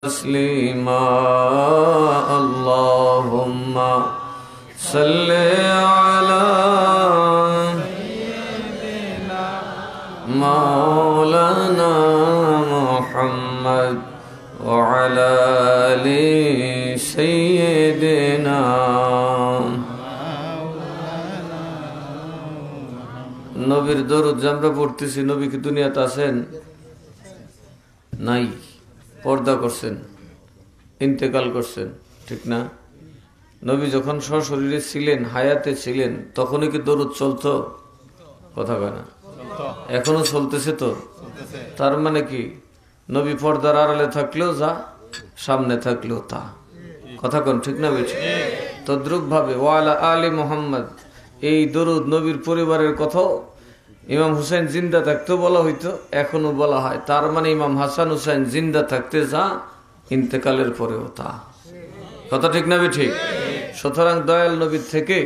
تسليما اللهم صل على سيدنا مولانا محمد وعلى آل سيدنا নবীর দরুদ আমরা পড়তেছি। নবী কি দুনিয়াতে আছেন? নাই, পর্দা করছেন, ইন্তেকাল করছেন, ঠিক না? নবী যখন সশরীরে ছিলেন, হায়াতে ছিলেন, তখনই কি দরুদ চলতো? কথা কয় না? এখনো চলতেছে তো। তার মানে কি, নবী পর্দার আড়ালে থাকলেও যা, সামনে থাকলেও তা। কথা কন, ঠিক না বেঠিক? তদ্রুপ ভাবে ওয়ালা আলী মোহাম্মদ, এই দরুদ নবীর পরিবারের কথাও ইমাম হুসাইন জিন্দা থাকতেও বলা হইতো, এখনো বলা হয়। তার মানে ইমাম হাসান হুসাইন জিন্দা থাকতে যা, ইন্তেকালের পরেও তা। কথা ঠিক না ঠিক? সুতরাং দয়াল নবীর থেকে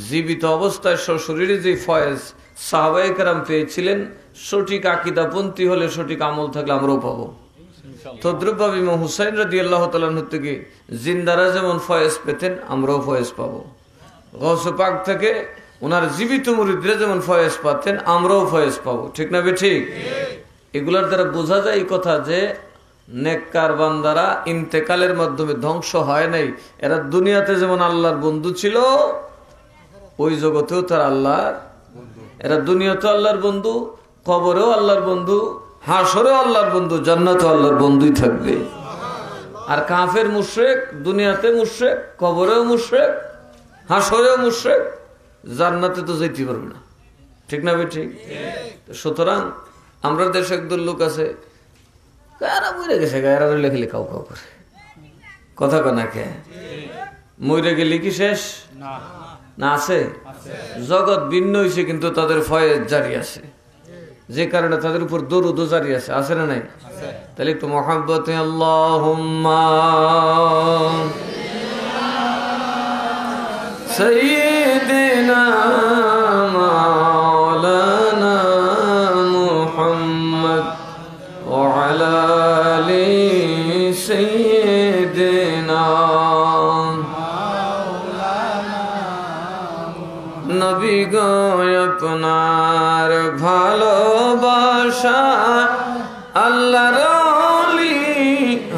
জীবিত অবস্থায় সশরীরে যে ফয়েজ সাহাবায়ে কেরাম পেয়েছিলেন, সঠিক আকীদাপন্থী হলে, সঠিক আমল থাকলে আমরাও পাবো। তদ্রুপভাবে ইমাম হুসাইন রাদিয়াল্লাহু তাআলা থেকে জিন্দারা যেমন ফয়েজ পেতেন, আমরাও ফয়েজ পাবো। গৌসে পাক থেকে ওনার জীবিত মুরিদরা যেমন ফয়েজ পাতেন, আমরাও ফয়েজ পাবো। ঠিক না ঠিক? এগুলার দ্বারা বোঝা যায় এই কথা যে নেককার বান্দারা ইন্তেকালের মাধ্যমে ধ্বংস হয় নাই। এরা দুনিয়াতে যেমন আল্লাহর বন্ধু ছিল, ওই জগতেও তার আল্লাহর, এরা দুনিয়াতে আল্লাহর বন্ধু, কবরেও আল্লাহর বন্ধু, হাসরেও আল্লাহর বন্ধু, জান্নাতেও আল্লাহর বন্ধুই থাকবে। আর কাফের মুশরিক দুনিয়াতে মুশরিক, কবরেও মুশরিক, হাসরেও মুশরিক, জান্নাতে তো যেতে পারবে না। ঠিক না ঠিক? সুতরাং আমরা দেশে একদল লোক আছে, কারা মরে গেছে, গায়েরা লেখে কাউ কাউ করে। কথা কনা কে মরে গেলে কি শেষ না? আছে জগৎ ভিন্ন হয়েছে, কিন্তু তাদের ফয়েজ জারি আছে, যে কারণে তাদের উপর দরুদও জারি আছে। আছে না নাই? তাহলে একটু মুহাব্বতে আল্লাহুম্মা সাইয়্যিদিনা মাওলানা মুহাম্মদ ওয়া আলা আলি সাইয়্যিদিনা নবী গো আপনার ভালোবাসা আল্লাহর ওলি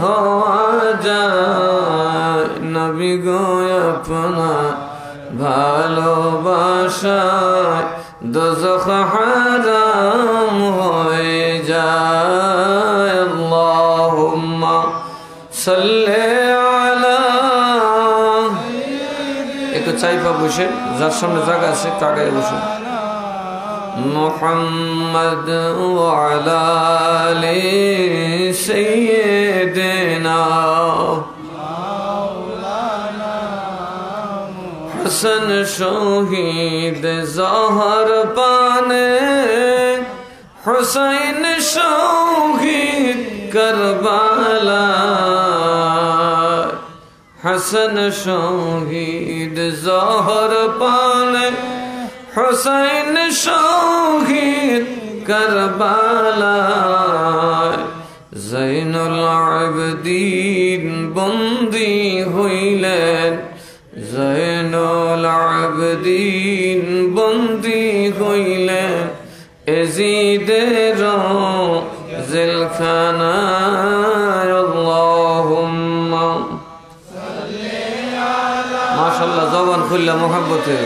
হওয়া যায়। নবী গো আপনার ভালোবাসায় দোজখ হারাম হয়ে যায়। আল্লাহুম্মা সাল্লি আলা, একটু চাইপা বসে, যার সামনে জায়গা আছে তাকে বসে, মুহাম্মদ ওয়া আলা আলি সাইয়্যিদিনা হাসান শহীদ জহর পানে, হুসাইন শহীদ কারবালা, হাসান শহীদ জহর পানে, হুসাইন শহীদ কারবালা, জৈনুল আবদিন বন্দী হইলেন, জৈনুল আবদিন বন্দী হইলেন এজিদের জেলখানায়। আল্লাহুম্মা মাশাআল্লাহ, জবান খুললা মুহাব্বতে।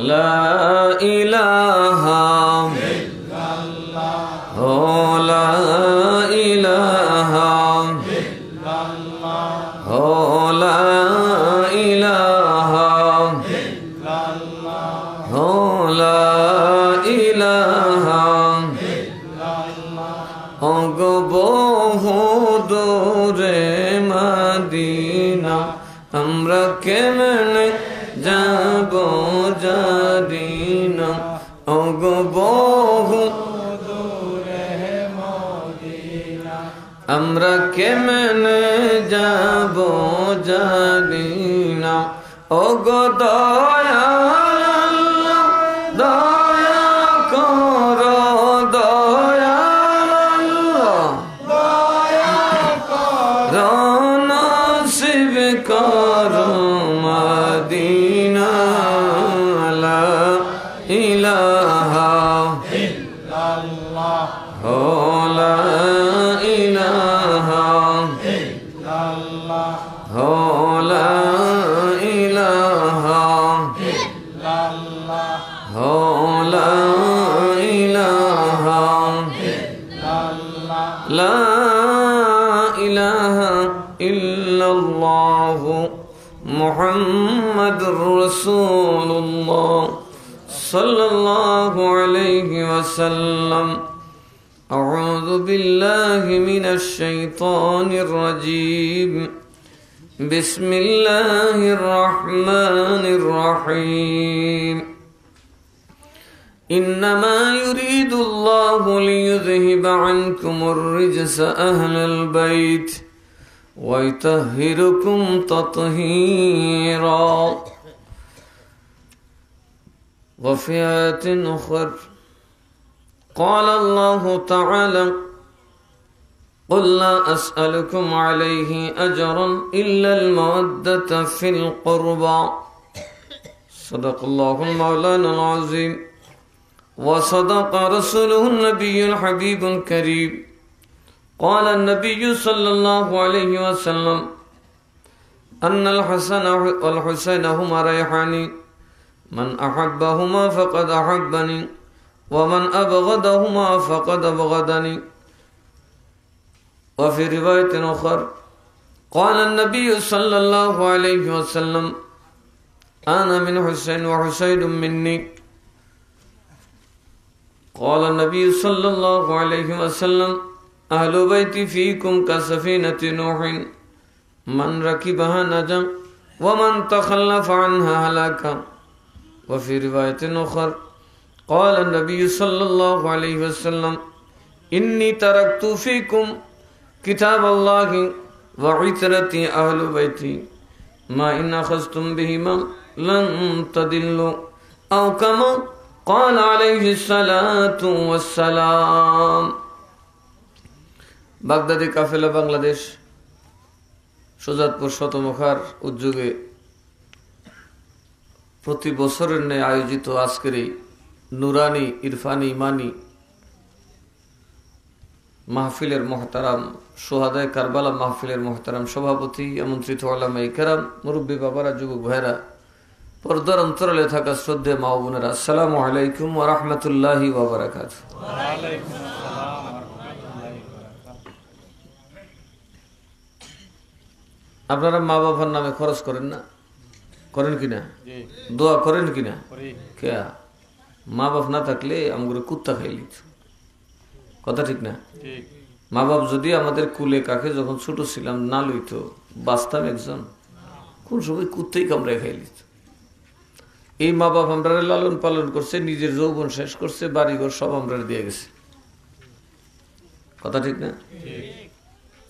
লা ইলাহা ইল্লাল্লাহ, লা ইলাহা ইল্লাল্লাহ, লা ইলাহা ইল্লাল্লাহ, লা ইলাহা ইল্লাল্লাহ। ওগো বহুদূরে মদিনা, আমরা কেমনে যাব জানি না। ওগো বহু দূরে মদিনা, আমরা কেমনে যাব জানি না ও গো দয়াল দয়া করো দয়াল নসিব করো মদিনা লা ইলাহা ইল্লাল্লাহ লা ইলাহা ইল্লাল্লাহ লা ইলাহা ইল্লাল্লাহ লা ইলাহা ইল্লাল্লাহ লা ইলাহা ইল্লাল্লাহ মুহাম্মাদুর রাসূলুল্লাহ সাল্লাল্লাহু আলাইহি ওয়াসাল্লাম আউযু বিল্লাহি মিনাশ শাইতানির রাজীম বিসমিল্লাহির রহমানির রহিম ইন্নামা ইউরিদুল্লাহু লিইয়ুযহিবা আনকুমুর রিজসা আহলাল বাইত ওয়া ইউতাহহিরুকুম তাতহীরা وفي آية أخرى قال الله تعالى قل لا أسألكم عليه أجرا إلا المودة في القربى صدق الله المولانا العظيم وصدق رسوله النبي الحبيب الكريم قال النبي صلى الله عليه وسلم أن الحسن والحسين هما ريحاني من أحبهما فقد أحبني ومن أبغضهما فقد أبغضني وفي رواية أخرى قال النبي صلى الله عليه وسلم أنا من حسين وحسين مني قال النبي صلى الله عليه وسلم أهل بيتي فيكم كسفينة نوح من ركبها نجا ومن تخلف عنها هلك وفي رواية أخرى قال النبي صلى الله عليه وسلم إني تركت فيكم كتاب الله وعترتي أهل بيتي ما إن أخذتم بهما لن تضلوا أو كما قال عليه الصلاة والسلام বাগদাদি কাফেলা বাংলাদেশ সুজাতপুর শতমুখার উদ্যোগে প্রতি বছরের ন্যায় আয়োজিত আজকের এই নুরানি ইরফানি ইমানি মাহফিলের মোহতারাম সোহাদায় কারবালা মাহফিলের মোহতারাম সভাপতি আমন্ত্রিত ওলামায়ে কেরাম মুরব্বী বাবারা যুবক ভাইরা পর্দার অন্তরালে থাকা শ্রদ্ধেয় মা ও বোনেরা আসসালামু আলাইকুম ওয়া রাহমাতুল্লাহি ওয়া বারাকাতুহু। আপনারা মা বাবার নামে খরচ করেন না? করেন কিনা? দোয়া করেন কিনা? কে মা বাপ না থাকলে আমগুলো কুত্তা খাইলি, কথা ঠিক না? মা বাপ যদি আমাদের কুলে কাকে যখন ছোট ছিলাম না লইতো, বাঁচতাম একজন, কোন সময় কুত্তেই কামড়ায় খাইলি। এই মা বাপ আমরা লালন পালন করছে, নিজের যৌবন শেষ করছে, বাড়িঘর সব আমরা দিয়ে গেছে, কথা ঠিক না?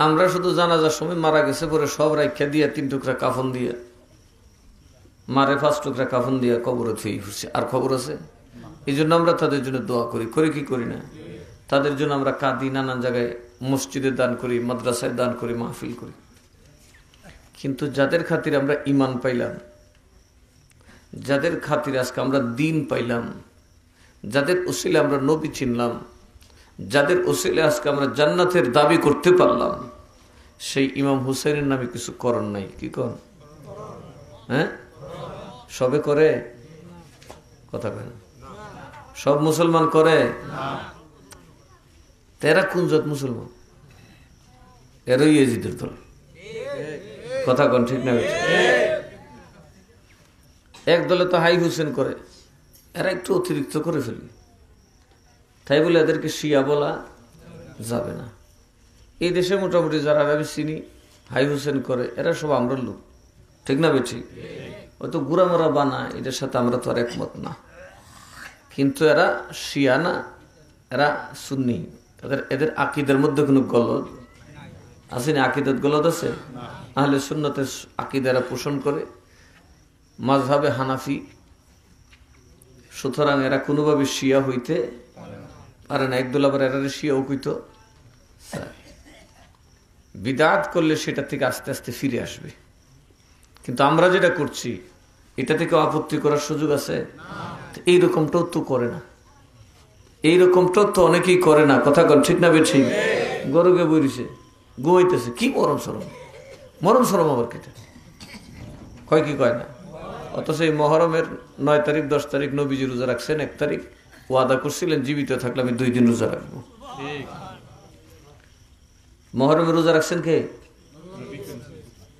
আমরা শুধু জানাজার সময় মারা গেছে পরে সব রাখা দিয়া 3 টুকরা কাফন দিয়ে, মারে 5 টুকরা কাফন দিয়া কবরে থুই ফুসছে, আর খবর আছে? এই জন্য আমরা তাদের জন্য দোয়া করি, করি কি করি না? তাদের জন্য আমরা কাঁদি, নানান জায়গায় মসজিদে দান করি, মাদ্রাসায় দান করি, মাহফিল করি। কিন্তু যাদের খাতির আমরা ইমান পাইলাম, যাদের খাতির আজকে আমরা দিন পাইলাম, যাদের উসিলে আমরা নবী চিনলাম, যাদের উসিলে আজকে আমরা জান্নাতের দাবি করতে পারলাম, সেই ইমাম হুসাইনের নামে কিছু করণ নাই। কি কর? হ্যাঁ, সবে করে, কথা কেন? সব মুসলমান করে? তেরা কোন জাত মুসলমান? এরই ইয়াজিদের দল, কথা কন ঠিক না? এক দলে তো হাই হুসেন করে, এরা একটু অতিরিক্ত করে ফেলবে, তাই বলে এদেরকে শিয়া বলা যাবে না। এই দেশে মোটামুটি যারা আমি চিনি হাই হুসেন করে, এরা সব আমরা লোক, ঠিক না বেঠি? হয়তো গুড়ামারা বানা, এটার সাথে আমরা তো আর একমত না, কিন্তু এরা শিয়া না, এরা সুন্নি, এদের আকিদের মধ্যে কোনো গলদ আছে না? আকিদাত গলত আছে? আহলে সুন্নতের আকিদারা পোষণ করে, মাযহাবে হানাফি, সুতরাং এরা কোনোভাবে শিয়া হইতে পারে না। একদল আবার এরা শিয়াও কইত। বিদআত করলে সেটা থেকে আস্তে আস্তে ফিরে আসবে, কিন্তু আমরা যেটা করছি এটা থেকে আপত্তি করার সুযোগ আছে? এইরকমটাও তো করে না, এইরকমটাও তো অনেকেই করে না। কথা কন ঠিক না বেঠিক? গরুকে বইছে, ঘুমাইতেছে, কি মরম সরম, মরম সরম আবার কেটে কয় কি কয় না। অথচ এই মহরমের 9 তারিখ 10 তারিখ নবীজি রোজা রাখছেন, 1 তারিখ ওয়াদা করছিলেন জীবিত থাকলে আমি 2 দিন রোজা রাখবো। মহরমে রোজা রাখছেন কে?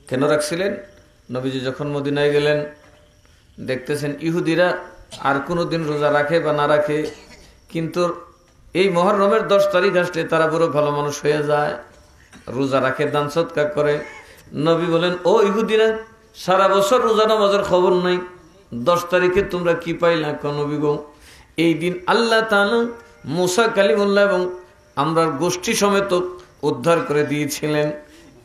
কেন রাখছিলেন? নবীজি যখন মদিনায় গেলেন দেখতেছেন ইহুদিরা আর কোনো দিন রোজা রাখে বা না রাখে, কিন্তু এই মহরমের 10 তারিখ আসলে তারা বড় ভালো মানুষ হয়ে যায়, রোজা রাখে, দান সৎকার করে। নবী বলেন, ও ইহুদিরা, সারা বছর রোজা নামাজের খবর নাই, 10 তারিখে তোমরা কি পাইলা? নবী গো, এই দিন আল্লাহ তাআলা মুসা কালিমুল্লাহ এবং আমরা গোষ্ঠী সমেত উদ্ধার করে দিয়েছিলেন,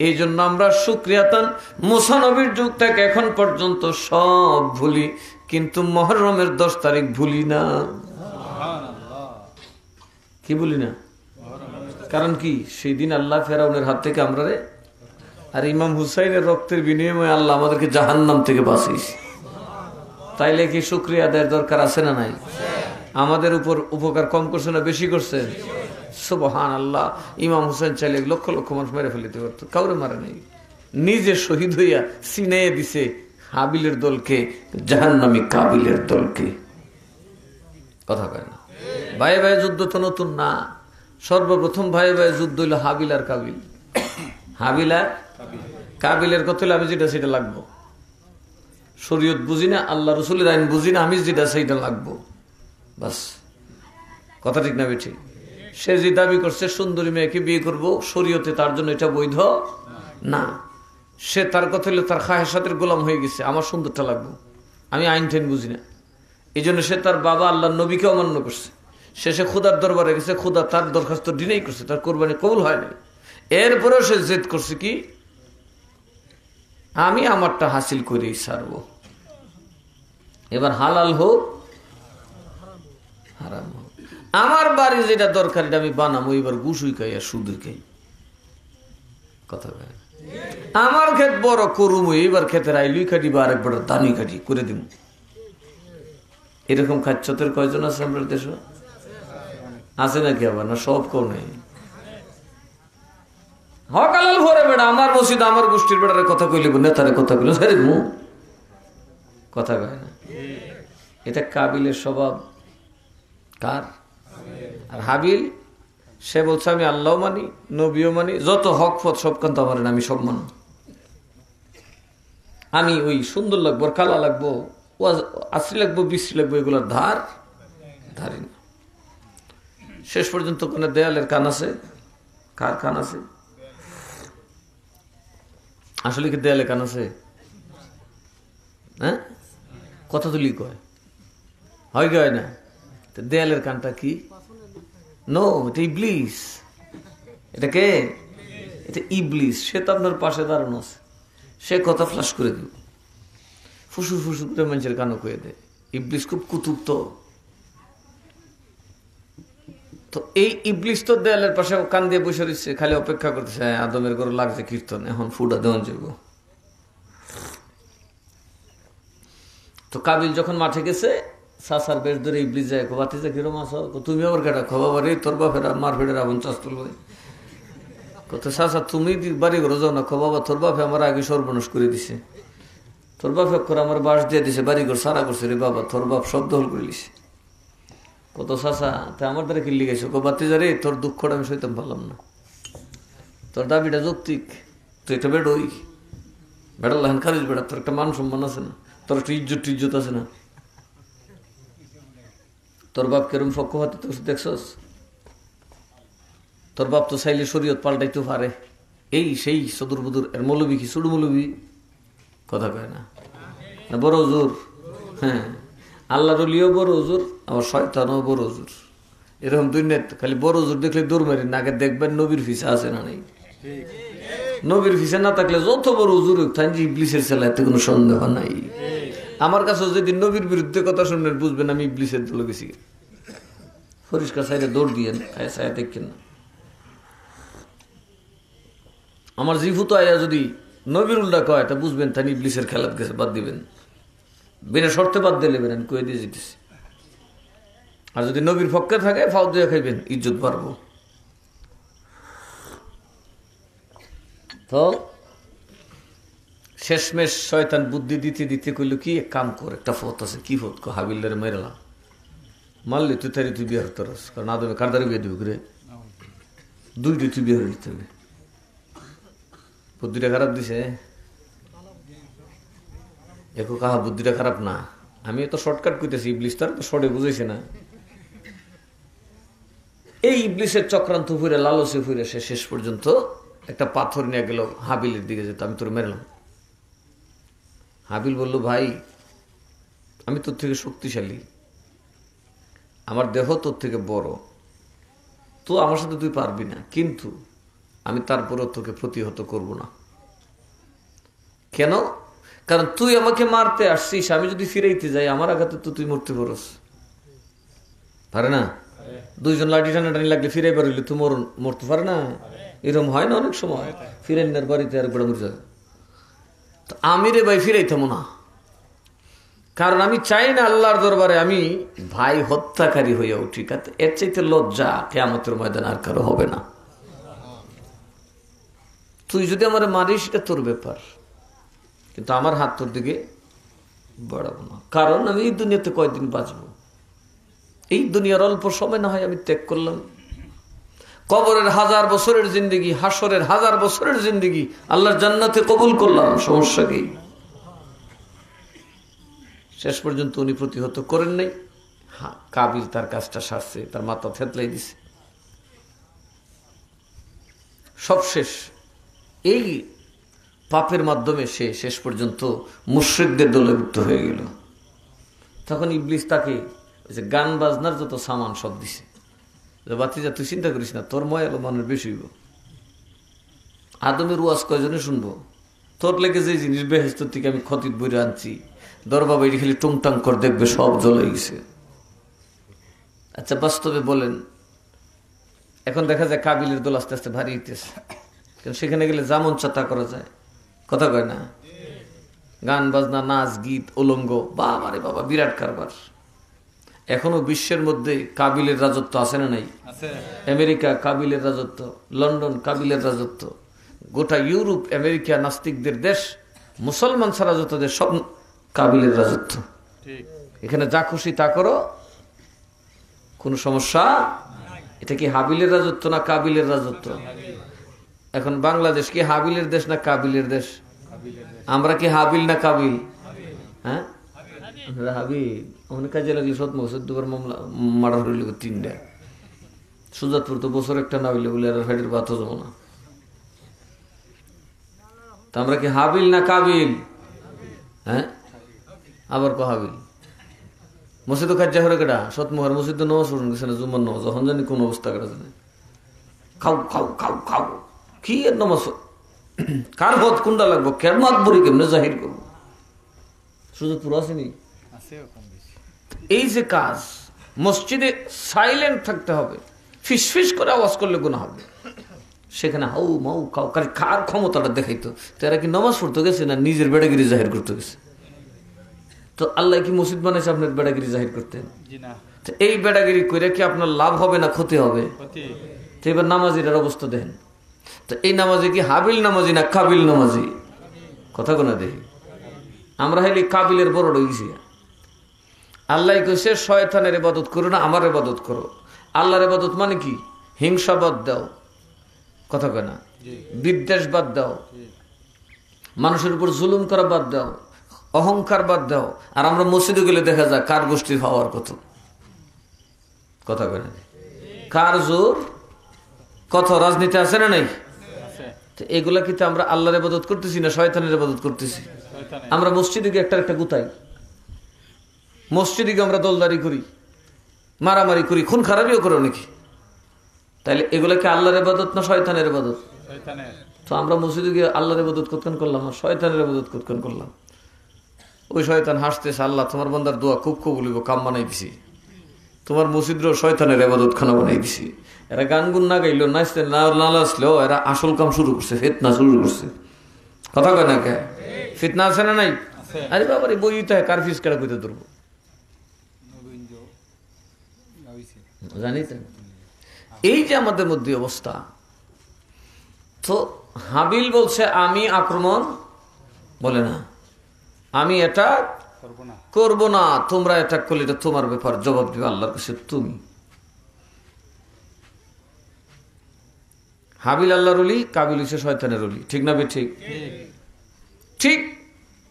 এই জন্য আমরা শুকরিয়াতান মুসা নবীর যুগ থেকে এখন পর্যন্ত সব ভুলি, কিন্তু মহরমের 10 তারিখ ভুলি না। কি বলি না? কারণ কি? সেই দিন আল্লাহ ফেরাউনের হাত থেকে আমরা আর ইমাম হুসাইনের রক্তের বিনিময়ে আল্লাহ আমাদেরকে জাহান্নাম থেকে বাঁচিয়েছে। তাইলে কি শুকরিয়া আদায়ের দরকার আছে না নাই? আমাদের উপর উপকার কম করছে না বেশি করছে? সুবহানাল্লাহ। ইমাম হুসাইন চাইলে লক্ষ লক্ষ মানুষ মেরে ফেলিতে পারত, কাউরে মারে নাই। নিজে শহীদ হইয়া সিনাইয়ে দিছে হাবিলের দলকে, জাহান্নামী কাবিলের দলকে। কথা কয় না? ভাই ভাই যুদ্ধ তো নতুন না। সর্বপ্রথম ভাই ভাই যুদ্ধ হইল হাবিল আর কাবিল। হাবিল আর কাবিলের কথা হইলে আমি যেটা সেটা লাগবো। শরীয়ত বুঝি না, আল্লাহ রসুলের আইন বুঝি না, আমি যেটা সেইটা লাগবো, বাস। কথা ঠিক না বেঠিক? সে যে দাবি করছে সুন্দরী মেয়েকে বিয়ে করব, শরীয়তে তার জন্য এটা বৈধ না। সে তার কথা হইলে তার খাহেসাতের গোলাম হয়ে গেছে, আমার সুন্দরটা লাগবো, আমি আইন ঠাইন বুঝি না। এই জন্য সে তার বাবা আল্লাহ নবীকে অমান্য করছে। শেষে খুদার দরবারে গেছে, খুদা তার দরখাস্ত ডিনাই করছে, তার কোরবানি কবুল হয়নি। এরপরেও সে জেদ করছে কি, আমি আমারটা হাসিল করেই ছাড়বো, এবার হালাল হোক হারাম হোক, আমার বাড়ি যেটা দরকার এটা আমি বানাবো, এবার ঘুষুই খাই আর সুদই খাই। কথা বলে আমার ক্ষেত বড় করুম, এবার ক্ষেতের আইলুই কাটি বা আরেকবার দামি কাটি করে দিব। এরকম খাচ্ছতের কয়জন আছে আমরা দেশ? আছে নাকি? আবার না সব কেউ নেই। হকালাল ভরে বেড়া আমার মসজিদ আমার গোষ্ঠীর বেড়ার কথা কইলে নেতারে কথা কইল সারি মু কথা কয় না। এটা কাবিলের স্বভাব। কার? আর হাবিল সে বলছে আমি আল্লাহ মানি, নবীও মানি, যত হক ফত সব কান্ত আমার আমি সব মানি, আমি ওই সুন্দর লাগবো, কালা লাগবো, আশ্রী লাগবো, বিশ্রী লাগবো, এগুলোর ধারি না। শেষ পর্যন্ত কোন দেয়ালের কান আছে? কার কান আছে? আসলে কি দেয়ালে কান আছে? হ্যাঁ, কথা তুলি কয় হয় কি হয় না? দেয়ালের কানটা কি? নো, এটা ইবলিস। এটা কে? এটা ইবলিস। সে তো আপনার পাশে দাঁড়ানো আছে, সে কথা ফ্লাশ করে দিব, ফুসুর ফুসুর করে মানুষের কানও কয়ে দেয়। ইবলিস খুব কুতুব। তো এই ইবলিস তো দেয়ালের পাশে কান দিয়ে বসে রয়েছে, খালি অপেক্ষা করতেছে আদমের ঘরে লাগছে কীর্তন, এখন ফুটা দেওয়ান যাবো। তো কাবিল যখন মাঠে গেছে, সাসার বেশ ধরে ইবলিস যায়, বাতি যা কিরম আছো, তুমি আবার কেটা খবর, এই তোর বাপেরা মার ফেডের আগুন চাষ তুলবে। কত সাসা তুমি বাড়ি ঘরে যাও না, বাবা তোর বাপে আমার আগে সর্বনাশ করে দিছে, তোর বাপ করে আমার বাস দিয়ে দিছে, বাড়ি ঘর সারা করছে রে বাবা, তোর বাপ সব দখল করে দিছে। কত চাষা তা আমার দ্বারা কিনলে গেছো, বাতি যা রে তোর দুঃখটা আমি সইতাম পারলাম না, তোর দাবিটা যৌক্তিক, তুই এটা বেড়োই বেড়াল লাহান খারিজ বেড়া, তোর একটা মান সম্মান আছে না, তোর একটা ইজ্জত আছে না, তোর বাপ কেরম পক্ষপাতি তো দেখছস, তোর বাপ তো চাইলে শরীয়ত পাল্টাইতে পারে, এই সেই সদুর বুদুর এর মৌলবী কি ছোট মৌলবী? কথা কয় না, বড় হুজুর। হ্যাঁ, আল্লাহর ওলিও বড় হুজুর, আবার শয়তানও বড় হুজুর। এরকম দুনিয়াতে খালি বড় হুজুর দেখলে দৌড় মারি না, আগে দেখবেন নবীর ফিসা আছে না নেই। নবীর ফিসে না থাকলে যত বড় হুজুর থাকেন যে ইবলিসের ছেলে, এতে কোনো সন্দেহ নাই। আমার কাছে যদি নবীর বিরুদ্ধে কথা শুনবেন বুঝবেন আমি ইবলিসের দলে গেছি। পরিষ্কার সাইডে দৌড় দিয়েন, সাইডে দেখেন না। আমার জিফুত আয়া যদি নবীর উল্টা কয় তা বুঝবেন তাই ইবলিসের খেলাত গেছে, বাদ দিবেন, বিনা শর্তে বাদ দিয়ে নেবেন, আমি কয়ে দিয়ে যেতেছি। আর যদি নবীর পক্ষে থাকে ফাও দিয়ে খাইবেন, ইজ্জত পারবো। তো শেষমেশ শয়তান বুদ্ধি দিতে দিতে কইল কি এক কাম কর, একটা ফত আছে। কি ফত? হাবিলের মেরেলা মারলি তুই তারি তুই বিয়ে হতারস, কারণ আদমে কারদারি বিয়ে দিবি করে দুইটি তুই বিয়ে হয়ে দিতে হবে। বুদ্ধিটা খারাপ দিছে, একো কাহা বুদ্ধিটা খারাপ না। আমি তো শর্টকাট কইতেছি, ইবলিস তার তো শর্টে বুঝাইছে না। এই ইবলিসের চক্রান্ত ফুরে লালসে ফুরে সে শেষ পর্যন্ত একটা পাথর নিয়ে গেল হাবিলের দিকে, যেত আমি তোর মেরলাম। হাবিল বলল, ভাই আমি তোর থেকে শক্তিশালী, আমার দেহ তোর থেকে বড়, তো আমার সাথে তুই পারবি না, কিন্তু আমি তারপরেও তোকে প্রতিহত করব না। কেন? কারণ তুই আমাকে মারতে আসছিস, আমি যদি ফিরাইতে যাই আমার আঘাতে তো তুই মরতে পারস, পারে না? দুইজন লাঠি টানাটানি লাগলে ফিরাই পারিলে তুই মরতে পারে না? এরকম হয় না অনেক সময়, ফিরাইনার বাড়িতে আর গোড়া মরে যায়। তো আমি রে ভাই ফিরাইতাম না, কারণ আমি চাই না আল্লাহর দরবারে আমি ভাই হত্যাকারী হইয়া উঠি। এর চাইতে লজ্জা কিয়ামতের ময়দানে আর কারো হবে না। তুই যদি আমার মারিস এটা তোর ব্যাপার, কিন্তু আমার হাত তোর দিকে বাড়াবো না, কারণ আমি এই দুনিয়াতে কয়দিন বাঁচবো। এই দুনিয়ার অল্প সময় না হয় আমি ত্যাগ করলাম, কবরের 1000 বছরের জিন্দেগি, হাসরের 1000 বছরের জিন্দেগি আল্লাহর জান্নাতে কবুল করলাম, সমস্যা কি? শেষ পর্যন্ত উনি প্রতিহত করেন নাই। কাবিল তার কাজটা সারছে, তার মাথা থেতলাই দিছে, সব শেষ। এই পাপের মাধ্যমে সে শেষ পর্যন্ত মুশরিকদের দলভুক্ত হয়ে গেল। তখন ইবলিস তাকে গান বাজনার যত সামান সব দিছে, বাতিজা তুই চিন্তা করিস না, তোর ময়ালো মানের বেশি হইব। আদমের ওয়াজ কয়জনে শুনবো? তোর লেগে যে জিনিস বেহেস্তের থেকে আমি ক্ষতিত বইরে আনছি, দরবা বাইরে খালি টুংটাং করে দেখবে সব জ্বলে গেছে। আচ্ছা বাস্তবে বলেন, এখন দেখা যায় কাবিলের দল আস্তে আস্তে ভারী হইতেছে, কারণ সেখানে গেলে যেমন চাতা করা যায়, কথা কয় না? গান বাজনা, নাচ গীত, উলঙ্গ, বাবারে বাবা, বিরাট কারবার। এখনো বিশ্বের মধ্যে কাবিলের রাজত্ব আছে না নাই? আমেরিকা কাবিলের রাজত্ব, লন্ডন কাবিলের রাজত্ব, গোটা ইউরোপ আমেরিকা নাস্তিকদের দেশ, মুসলমান ছাড়া যত দেশ সব কাবিলের রাজত্ব। এখানে যা খুশি তা করো, কোনো সমস্যা। এটা কি হাবিলের রাজত্ব না কাবিলের রাজত্ব? এখন বাংলাদেশ কি হাবিলের দেশ না কাবিলের দেশ? আমরা কি হাবিল না কাবিল? হ্যাঁ হাবিল। অনেক কাজে লাগলে 14 মামলা মার্ডার হইল 3টা। সুজাতপুর তো বছর একটা না হইলে বলে হেডের বাত যাবো না। তা আমরা কি হাবিল না কাবিল? হ্যাঁ আবার ক হাবিল। মসজিদ কাজ হরে কেটা সৎমোহর মসজিদ নামাজ পড়ুন গেছে না, জুম্মার নামাজ, যখন জানি কোন অবস্থা কেটা জানে খাও খাও খাও খাও, কি এর নামাজ? কার পথ কোনটা লাগবো, কেরমাত বড়ি কেমনে জাহির করবো? সুজাতপুর আসেনি? এই যে কাজ, মসজিদে সাইলেন্ট থাকতে হবে, ফিস ফিস করে আওয়াজ করলে গুনাহ হবে। সেখানে হাউ মাউ খাও, কার ক্ষমতাটা দেখাইতো? তারা কি নামাজ পড়তে গেছে না নিজের বেড়াগিরি জাহির করতে গেছে? তো আল্লাহ কি মসজিদ বানাইছে আপনার বেড়াগিরি জাহির করতেন? এই বেড়াগিরি করে কি আপনার লাভ হবে না ক্ষতি হবে? তো এবার নামাজির অবস্থা দেখেন। তো এই নামাজি কি হাবিল নামাজি না কাবিল নামাজি? কথা কোনা দেখি। আমরা হইলে কাবিলের বড় হয়েছি। আল্লাহ কইছে শয়তানের ইবাদত করো না, আমার ইবাদত করো। আল্লাহর ইবাদত মানে কি? হিংসা বাদ দাও, কথা কয় না, বিদ্বেষ বাদ দাও, মানুষের উপর জুলুম করা বাদ দাও, অহংকার বাদ দাও। আর আমরা মসজিদে গেলে দেখা যায় কার গোষ্ঠীর হওয়ার কথা কয় না, কার জোর কত রাজনীতি আছে না নাই? এগুলা কিন্তু আমরা আল্লাহর ইবাদত করতেছি না শয়তানের ইবাদত করতেছি? আমরা মসজিদে গিয়ে একটা গুতাই, মসজিদে গিয়ে আমরা দলদারি করি, মারামারি করি, খুন খারাপিও করে নাকি? তাইলে এগুলা কি আল্লাহর ইবাদত না শয়তানের ইবাদত? তো আমরা মসজিদে গিয়ে আল্লাহর ইবাদত কতক্ষণ করলাম আর শয়তানের ইবাদত কতক্ষণ করলাম। ওই শয়তান হাসতেছে, আল্লাহ তোমার বান্দার দোয়া খুব কবুল, কাম বানাই দিছি, তোমার মসজিদের শয়তানের ইবাদত খানা বানাই দিছি। এরা গান গুন না গাইলো, নাচতে না নাচলেও এরা আসল কাম শুরু করছে, ফিতনা শুরু করছে। কথা কয় না কে? ফিতনা আছে না নাই? আরে বাবা রে, বই তো কার ফিস কেটে কইতে ধরবো জানি তো। এই যে আমাদের মধ্যে অবস্থা, তো হাবিল বলছে আমি আক্রমণ বলে না, আমি এটা করব না, তোমরা এটা করলে এটা তোমার ব্যাপার, জবাব দিবে আল্লাহর কাছে তুমি। হাবিল আল্লাহর ওলি, কাবিল হচ্ছে শয়তানের ওলি, ঠিক না বে? ঠিক ঠিক।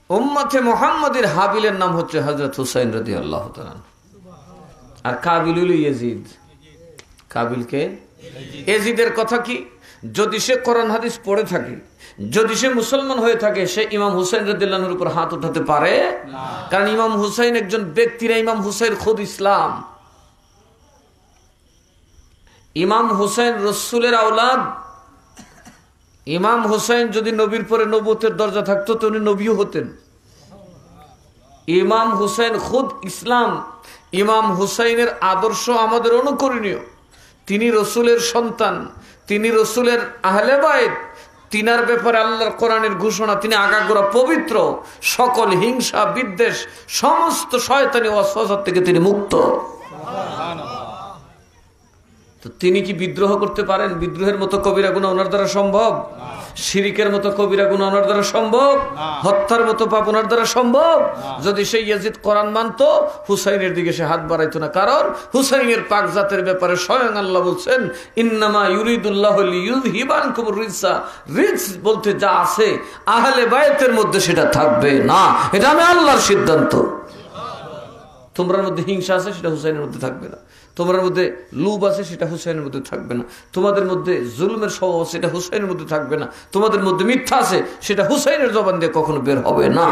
উম্মতে মুহাম্মাদের হাবিলের নাম হচ্ছে হযরত হুসাইন রাদিয়াল্লাহু তাআলা, আর কাবিল হলো ইয়াজিদ। কাবিলকে ইয়াজিদের কথা কি, যদি সে কোরআন হাদিস পড়ে থাকে, যদি সে মুসলমান হয়ে থাকে, সে ইমাম হুসাইন রাদিয়াল্লাহু আনহুর উপর হাত উঠাতে পারে না, কারণ ইমাম হুসাইন একজন ব্যক্তি না, ইমাম হুসাইন খুদ ইসলাম। ইমাম হুসাইন রাসূলের আওলাদ। ইমাম হুসাইন যদি নবীর পরে নবুয়তের দরজা থাকতো তো উনি নবীও হতেন। ইমাম হুসাইন খুদ ইসলাম। ইমাম হুসাইনের আদর্শ আমাদের অনুকরণীয়। তিনি রসুলের সন্তান, তিনি রসুলের আহলে বাইত, তিনার ব্যাপারে আল্লাহর কোরআনের ঘোষণা, তিনি আগাগোড়া পবিত্র, সকল হিংসা বিদ্বেষ সমস্ত শয়তানি ওয়াসওয়াসা থেকে তিনি মুক্ত। তো তিনি কি বিদ্রোহ করতে পারেন? বিদ্রোহের মতো কবিরা গুনাহ ওনার দ্বারা সম্ভব? শিরিকের মতো কবিরা গুনাহ ওনার দ্বারা সম্ভব? হত্যার মতো পাপ ওনার দ্বারা সম্ভব? যদি সেই ইয়াজিদ কোরআন মানতো, হুসাইনের দিকে সে হাত বাড়াইতো না, কারণ হুসাইনের পাক জাতের ব্যাপারে স্বয়ং আল্লাহ বলছেন ইন্নামা ইউরিদুল্লাহু লিইয়ুযহিবা আনকুমুর রিজসা। রিজস বলতে যা আছে আহলে বাইতের মধ্যে সেটা থাকবে না, এটা আমি আল্লাহর সিদ্ধান্ত। তোমার মধ্যে হিংসা আছে, সেটা হুসাইনের মধ্যে থাকবে না। তোমার মধ্যে লুব আছে, সেটা হুসাইনের মধ্যে থাকবে না। তোমাদের মধ্যে জুলুমের স্বভাব, সেটা হুসাইনের মধ্যে থাকবে না। তোমাদের মধ্যে মিথ্যা আছে, সেটা হুসাইনের জবান দিয়ে কখনো বের হবে না।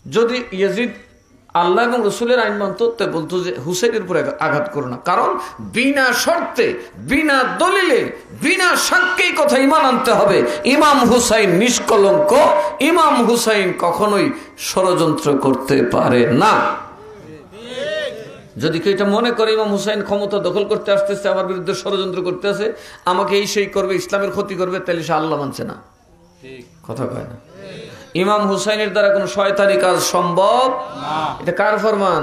যদি ইয়াজিদ আল্লাহ এবং রসুলের আইন মানত, তাই বলতো যে হুসাইনের উপরে আঘাত করো না, কারণ বিনা শর্তে, বিনা দলিলে, বিনা সাক্ষ্যে কথা ইমান আনতে হবে। ইমাম হুসাইন নিষ্কলঙ্ক, ইমাম হুসাইন কখনোই ষড়যন্ত্র করতে পারে না। যদি কেউ এটা মনে করে ইমাম হুসাইন ক্ষমতা দখল করতে আসতেছে, আমার বিরুদ্ধে ষড়যন্ত্র করতে আছে, আমাকে এই সেই করবে, ইসলামের ক্ষতি করবে, তাহলে সে আল্লাহ মানছে না। কথা কয় না? ইমাম হুসাইনের দ্বারা কোনো শয়তানি কাজ সম্ভব না। এটা কার ফরমান?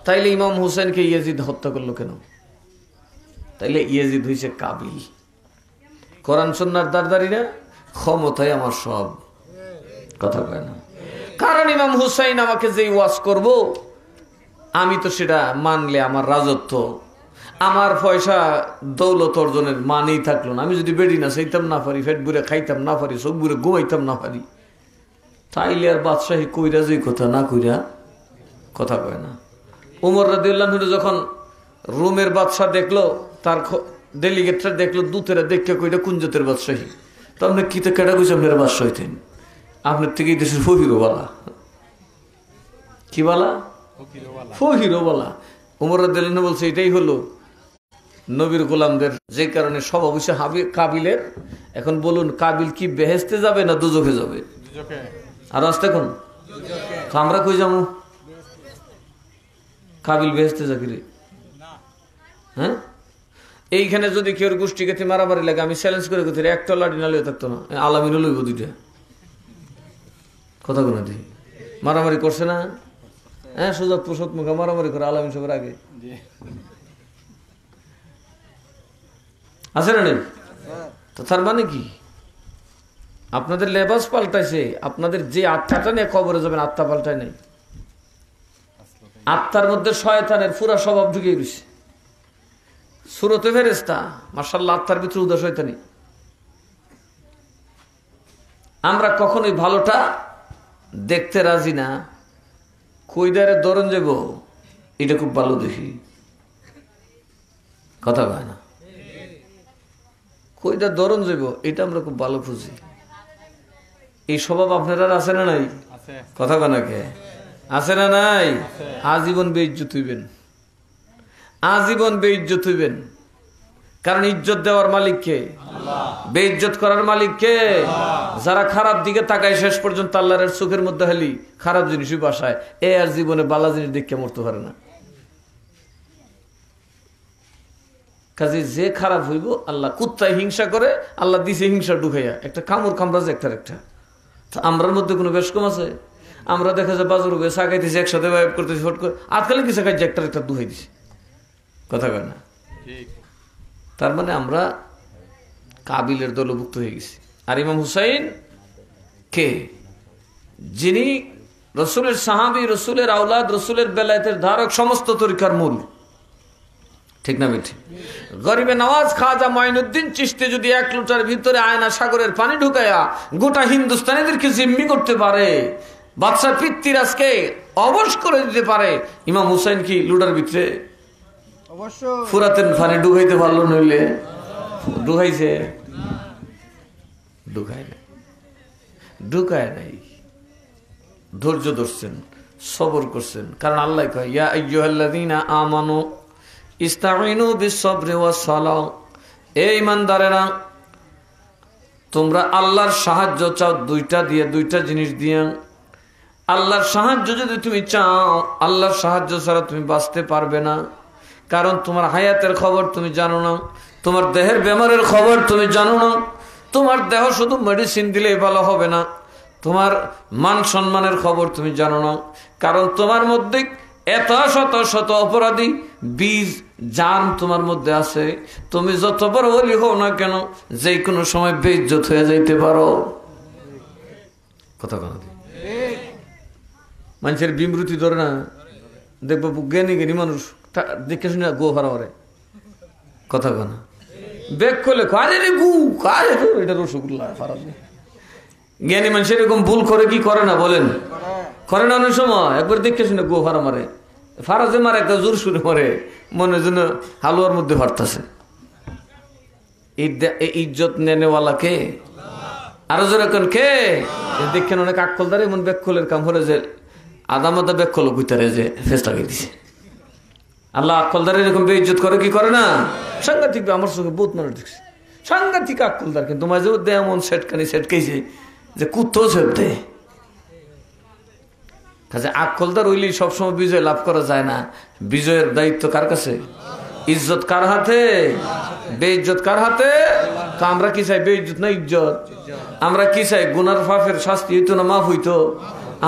তাইলে ইমাম হুসাইনকে ইয়াজিদ হত্যা করলো কেন? তাইলে ইয়াজিদ হইছে কাবিল। কোরআন সুন্নাহর দারদারি না, ক্ষমতায় আমার সব। কথা কয় না? কারণ ইমাম হুসাইন আমাকে যেই ওয়াজ করবো, আমি তো সেটা মানলে আমার রাজত্ব, আমার পয়সা দৌলত অর্জনের মানেই থাকলো না। আমি যদি বেডি না চাইতাম না পারি, ফেট বুড়ে খাইতাম না পারি, চোখ বুড়ে ঘুমাইতাম না পারি, তাইলে আর বাদশাহী কইরা যে কথা না কইরা। কথা কয় না? উমর রাদিয়াল্লাহু আনহু যখন রোমের বাদশাহ দেখলো, তার ডেলিগেটরা দেখলো, দূতেরা দেখে কইরা কুঞ্জতের বাদশাহী, তো আপনি কি তো কেটা কইছে আপনার বাদশাহ হইতেন? আপনার থেকে এই দেশের ফকিরও বলা, কি বলা? ফকিরও বলা। উমর রাদিয়াল্লাহু আনহু বলছে এটাই হলো নবীর গোলামদের, যে কারণে সব অবশ্য কাবিলের। এখন বলুন, কাবিল কি বেহেশতে যাবে না দুজখে যাবে? আর আসতে কোন আমরা কই যাবো? কাবিল বেহেশতে যাবি রে? হ্যাঁ, এইখানে যদি কেউ গোষ্ঠী গেতে মারামারি লাগে, আমি চ্যালেঞ্জ করে গেছি, একটা লাঠি নালিয়ে থাকতো না, আলামিনও লইব দুইটা। কথা কোনো দিই মারামারি করছে না? হ্যাঁ, সুযোগ পোষক মুখে মারামারি করে আলামিন সবার আগে আছে না? নেই তো তার মানে কি? আপনাদের লেবাস পাল্টাইছে, আপনাদের যে আত্মাটা নিয়ে কবরে যাবেন আত্মা পাল্টায় নেই। আত্মার মধ্যে শয়তানের পুরা স্বভাব ঢুকে গেছে। সুরতে ফেরেশতা, মাশাআল্লাহ, আত্মার ভিতরে উদাস শয়তানি। আমরা কখনোই ভালোটা দেখতে রাজি না। কইদারে ধরন যাব, এটা খুব ভালো দেখি। কথা কয় না? কইদার ধরন যাব, এটা আমরা খুব ভালো খুঁজি। এই স্বভাব আপনারা আছে না নাই? কথা কয় না কে? আছে না নাই? আজীবন বেইজ্জত হইবেন, আজীবন বেইজ্জত হইবেন। কারণ ইজ্জত দেওয়ার মালিক কে? বেইজ্জত করার মালিক কে? যারা খারাপ দিকে তাকায় শেষ পর্যন্ত আল্লাহর চোখের মধ্যে হলি খারাপ জিনিসই বাসায়, এ আর জীবনে বালা জিনিস দেখে মরতে পারে না। কাজে যে খারাপ হইব, আল্লাহ কুত্তায় হিংসা করে, আল্লাহ দিছে হিংসা ঢুকাইয়া একটা কামড় কামড়া যে একটার একটা। আমরার মধ্যে কোনো বেশ কম আছে? আমরা দেখা যায় বাজার উপরে সাকাইতেছি, একসাথে ভাইব করতেছি, ফট করে আজকালে কি সাকাই যে একটার একটা দুহাই দিছি, কথা কয় না? তার মানে আমরা কাবিলের দলভুক্ত হয়ে গেছি। আর ইমাম হুসাইন কে? যিনি রসুলের সাহাবী, রসুলের আওলাদ, রসুলের বেলায়েতের ধারক, সমস্ত তরিকার মূল, ঠিক না বেঠি? গরিবে নওয়াজ খাজা মঈনুদ্দিন চিশতি যদি এক লোটার ভিতরে আয়না সাগরের পানি ঢুকায়া গোটা হিন্দুস্তানিদেরকে জিম্মি করতে পারে, বাদশাহ পৃথ্বীরাজকে অবশ করে দিতে পারে, ইমাম হুসাইন কি লুটার ভিতরে ফুরাতের পানি ঢুকাইতে পারলো? নইলে ঢুকাইছে? ঢুকায় নাই, ঢুকায় নাই। ধৈর্য ধরছেন, সবর করছেন, কারণ আল্লাহ কয় ইয়া আইয়ুহাল্লাযীনা আমানু ইস্তাঈনু বিস-সাবরি ওয়াস-সালাহ, এই ঈমানদারেরা তোমরা আল্লাহর সাহায্য চাও দুইটা দিয়ে, দুইটা জিনিস দিয়ে। আল্লাহর সাহায্য যদি তুমি চাও, আল্লাহর সাহায্য ছাড়া তুমি বাঁচতে পারবে না। কারণ তোমার হায়াতের খবর তুমি জানো না, তোমার দেহের বেমারের খবর তুমি জানো না, তোমার দেহ শুধু মেডিসিন দিলেই ভালো হবে না, তোমার মান সম্মানের খবর তুমি জানো না। কারণ তোমার মধ্যে এত শত শত অপরাধী বীজ জান তোমার মধ্যে আছে। তুমি যত বড় ওলি হও না কেন, যে কোনো সময় বেইজ্জত হয়ে যাইতে পারো। কথা কেন মানুষের বিমৃতি ধরে না, দেখবো জ্ঞানী জ্ঞানী মানুষ দেখে শুনে গো হারা মারে, কথা কেন বেগ করলে কারে রে গু কারে, এটা রসগোল্লা ফারাজ। জ্ঞানী মানুষ এরকম ভুল করে কি করে না বলেন? করে না অনেক সময়, একবার দেখে শুনে গো হারা মারে, ফারাজে মারে একটা জোর শুনে মারে, মনে যেন হালুয়ার মধ্যে ফাটতেছে। ইজ্জত নেনেওয়ালা কে? আরো জোর এখন কে? দেখেন অনেক আক্কলদার এমন বেক্ষলের কাম হলে যে আদা মাদা বেক্ষল ভিতরে যে ফেস লাগিয়ে দিছে। আল্লাহ আক্কলদার এরকম বেইজ্জত করে কি করে না? সাংঘাতিক, আমার চোখে বহুত মানুষ দেখছে সাংঘাতিক আক্কলদার, কিন্তু মাঝে মধ্যে এমন সেটকাইছে যে কুত্তো ছেপ দেয়। কাজে আক্কলদার হইলেই সবসময় বিজয় লাভ করা যায় না। বিজয়ের দায়িত্ব কার কাছে? ইজ্জত কার হাতে? বেইজ্জত কার হাতে? তো আমরা কি চাই? বেইজ্জত না ইজ্জত? আমরা কি চাই? গুনার পাপের শাস্তি হইতো না মাফ হইতো?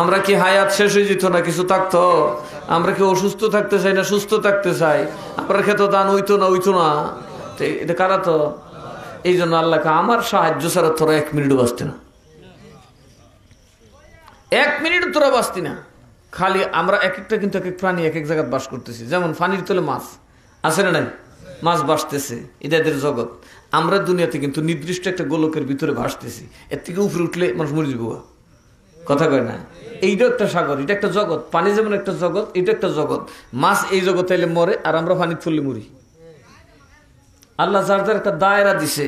আমরা কি হায়াত শেষ হয়ে যেত না কিছু থাকতো? আমরা কি অসুস্থ থাকতে চাই না সুস্থ থাকতে চাই? আমরা খেতো দান হইতো না এটা কারা? তো এই জন্য আল্লাহকে আমার সাহায্য ছাড়া তোরা 1 মিনিটও বাঁচতে না, 1 মিনিট তোরা বাঁচতি না। খালি আমরা এক একটা কিন্তু এক এক প্রাণী এক এক জায়গায় বাস করতেছি। যেমন পানির তলে মাছ আছে না নাই? মাছ বাসতেছে, এদের জগৎ। আমরা দুনিয়াতে কিন্তু নির্দিষ্ট একটা গোলকের ভিতরে ভাসতেছি। এর থেকে উপরে উঠলে মানুষ মরে যাবো, কথা কয় না? এইটা একটা সাগর, এটা একটা জগৎ। পানি যেমন একটা জগৎ, এটা একটা জগৎ। মাছ এই জগতে এলে মরে, আর আমরা পানি ফুললে মরি। আল্লাহ যার যার একটা দায়রা দিছে,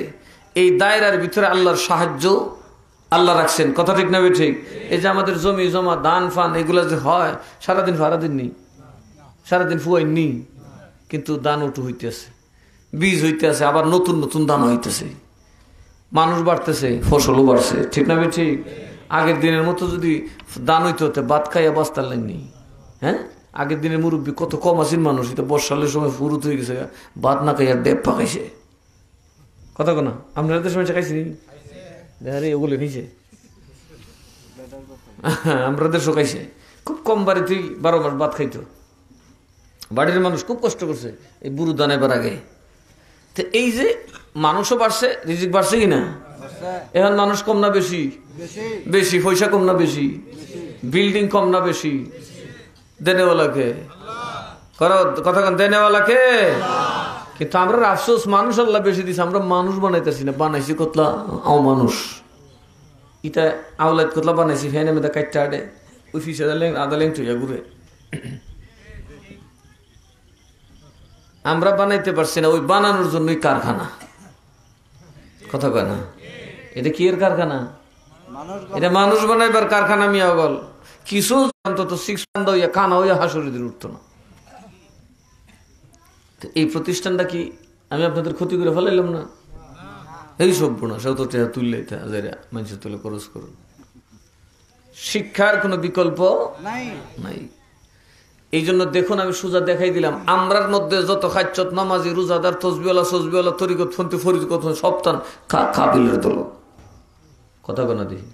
এই দায়রার ভিতরে আল্লাহর সাহায্য আল্লাহ রাখছেন, কথা ঠিক না? ঠিক। এই যে আমাদের জমি জমা দান ফান এগুলা যে হয়, সারাদিন নেই, সারাদিন ফুয়াই নি, কিন্তু দান উঠু হইতেছে, বীজ হইতে আছে, আবার নতুন নতুন দান হইতেছে, মানুষ বাড়তেছে, ফসলও বাড়ছে, ঠিক না? ঠিক। আগের দিনের মতো যদি দান হইতে হতে ভাত খাইয়া বাঁচতার লাইনি, হ্যাঁ? আগের দিনের মুরব্বী কত কম আছেন মানুষ, এটা বর্ষালের সময় ফুরুত হয়ে গেছে, ভাত না খাইয়া ডেপ পাকাইছে, কথা কোনা? আপনাদের সময় খাইছি রে, ওগুলো খাইছে, আমরা দেশও খাইছে। খুব কম বাড়িতেই 12 মাস ভাত খাইতো। বাড়ির মানুষ খুব কষ্ট করছে এই বুড়ো দান এবার আগে। তো এই যে মানুষও বাড়ছে, রিজিক বাড়ছে কিনা? এখন মানুষ কম না বেশি? বেশি। পয়সা কম না বেশি? বিল্ডিং কম না বেশি? দেনেওয়ালাকে কথা কন, দেনেওয়ালাকে। কিন্তু আমরা আফসোস, মানুষ আল্লাহ বেশি দিচ্ছে, আমরা মানুষ বানাইতেছি না। বানাইছি কতলা মানুষ, ইটা আওলাদ কতলা বানাইছি, ফ্যানে মেয়েদা কাটটা আডে ওই ফিসে আদা লেং চইয়া ঘুরে। আমরা বানাইতে পারছি না, ওই বানানোর জন্যই কারখানা, কথা কয় না? এটা কি এর কারখানা? এটা মানুষ বানাইবার কারখানা। মিয়া বল কিছু অন্তত 6 হইয়া কানা হইয়া হাসুরিদের উঠতো না। এই প্রতিষ্ঠানটা কি আমি আপনাদের ক্ষতি করে ফেলাইলাম না? এই সভ্য না, সেও তো তুললে মানুষের তুলে খরচ করুন। শিক্ষার কোনো বিকল্প নাই। এই জন্য দেখুন, আমি সোজা দেখাই দিলাম, আমরার মধ্যে যত খাচ্চত নামাজি রোজাদার তসবিওয়ালা তরিকত ফন্তি ফরিকত সপ্তাহ কাবিলের দল কথা কেনা দেখি।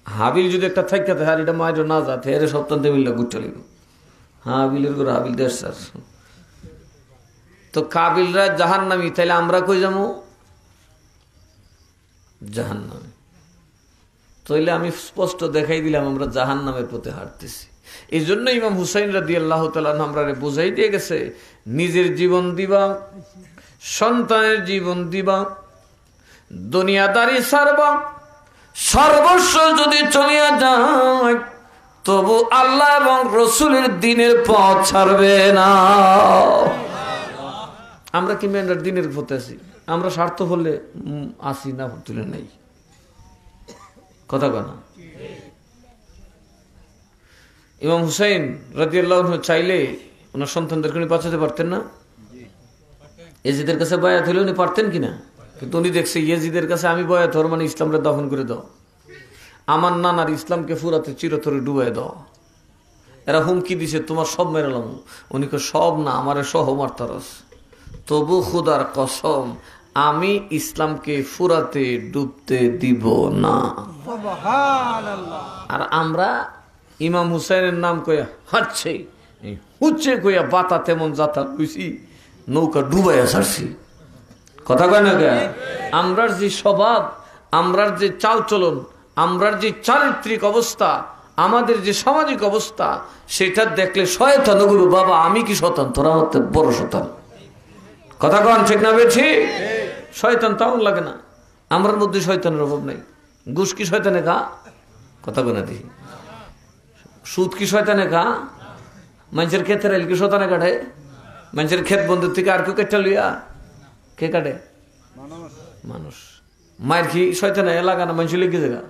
হাবিল যদি একটা থাকতে হার এটা মায়ের না যাতে এর সপ্তাহ মিল্লা গুটটা লিব হাবিলের করে হাবিল দেশ তো কাবিলরা জাহান নামি, তাইলে আমরা কই যাবো? জাহান নামে। তাইলে আমি স্পষ্ট দেখাই দিলাম আমরা জাহান নামের পথে হাঁটতেছি। এই জন্য ইমাম হুসাইন রাদিয়াল্লাহু তাআলা আমরা বুঝাই দিয়ে গেছে, নিজের জীবন দিবা, সন্তানের জীবন দিবা, দুনিয়াদারি ছাড়বা, সর্বস্ব যদি চলিয়া যায় তবু আল্লাহ এবং রসুলের দ্বীনের পথ ছাড়বে না। আমরা কি মেন্ডার দ্বীনের পথে আছি? আমরা স্বার্থ হলে আসি না, তুলে নাই কথা কানা। ইমাম হুসাইন রাদিয়াল্লাহু আনহু চাইলে ওনার সন্তানদেরকে উনি বাঁচাতে পারতেন না? ইয়েজিদের কাছে বায়াত হলে উনি পারতেন কিনা? কিন্তু উনি দেখছে ইয়েজিদের কাছে আমি বায়াত হওয়ার মানে ইসলামকে দফন করে দাও, আমার নানার ইসলামকে ফুরাতে চিরতরে ডুবাই দাও। এরা হুমকি দিছে তোমার সব মেরালাম। উনি সব না, আমার সহ মারতারস, তবু খুদার কসম আমি ইসলামকে ফুরাতে ডুবতে দিব না। আর আমরা ইমাম হুসাইনের নাম কইয়া হাঁটছে হুচ্ছে কইয়া বাতা তেমন যাতা কইছি, নৌকা ডুবাইয়া ছাড়ছি কথা কয় না। আমরার যে স্বভাব, আমরার যে চাল চলন, আমরার যে চারিত্রিক অবস্থা, আমাদের যে সামাজিক অবস্থা, সেটা দেখলে শয়তান গুরু বাবা আমি কি শতান, তোরা আমার বড় শতান কথা কন ঠিক না বেঠি? শয়তান তেমন লাগে না, আমরার মধ্যে শয়তানের অভাব নাই। ঘুষ কি শয়তানে খা কথা কনা দেখি, সুদ কি শয়তানে খা, মানুষের ক্ষেতের রেল কি শতানে কাটে, মানুষের ক্ষেত বন্ধুর থেকে আর কেউ কেটে লইয়া কে কাটে? মানুষ। মায়ের কি শয়তানে এলাকা না মানুষ লেগে জায়গা?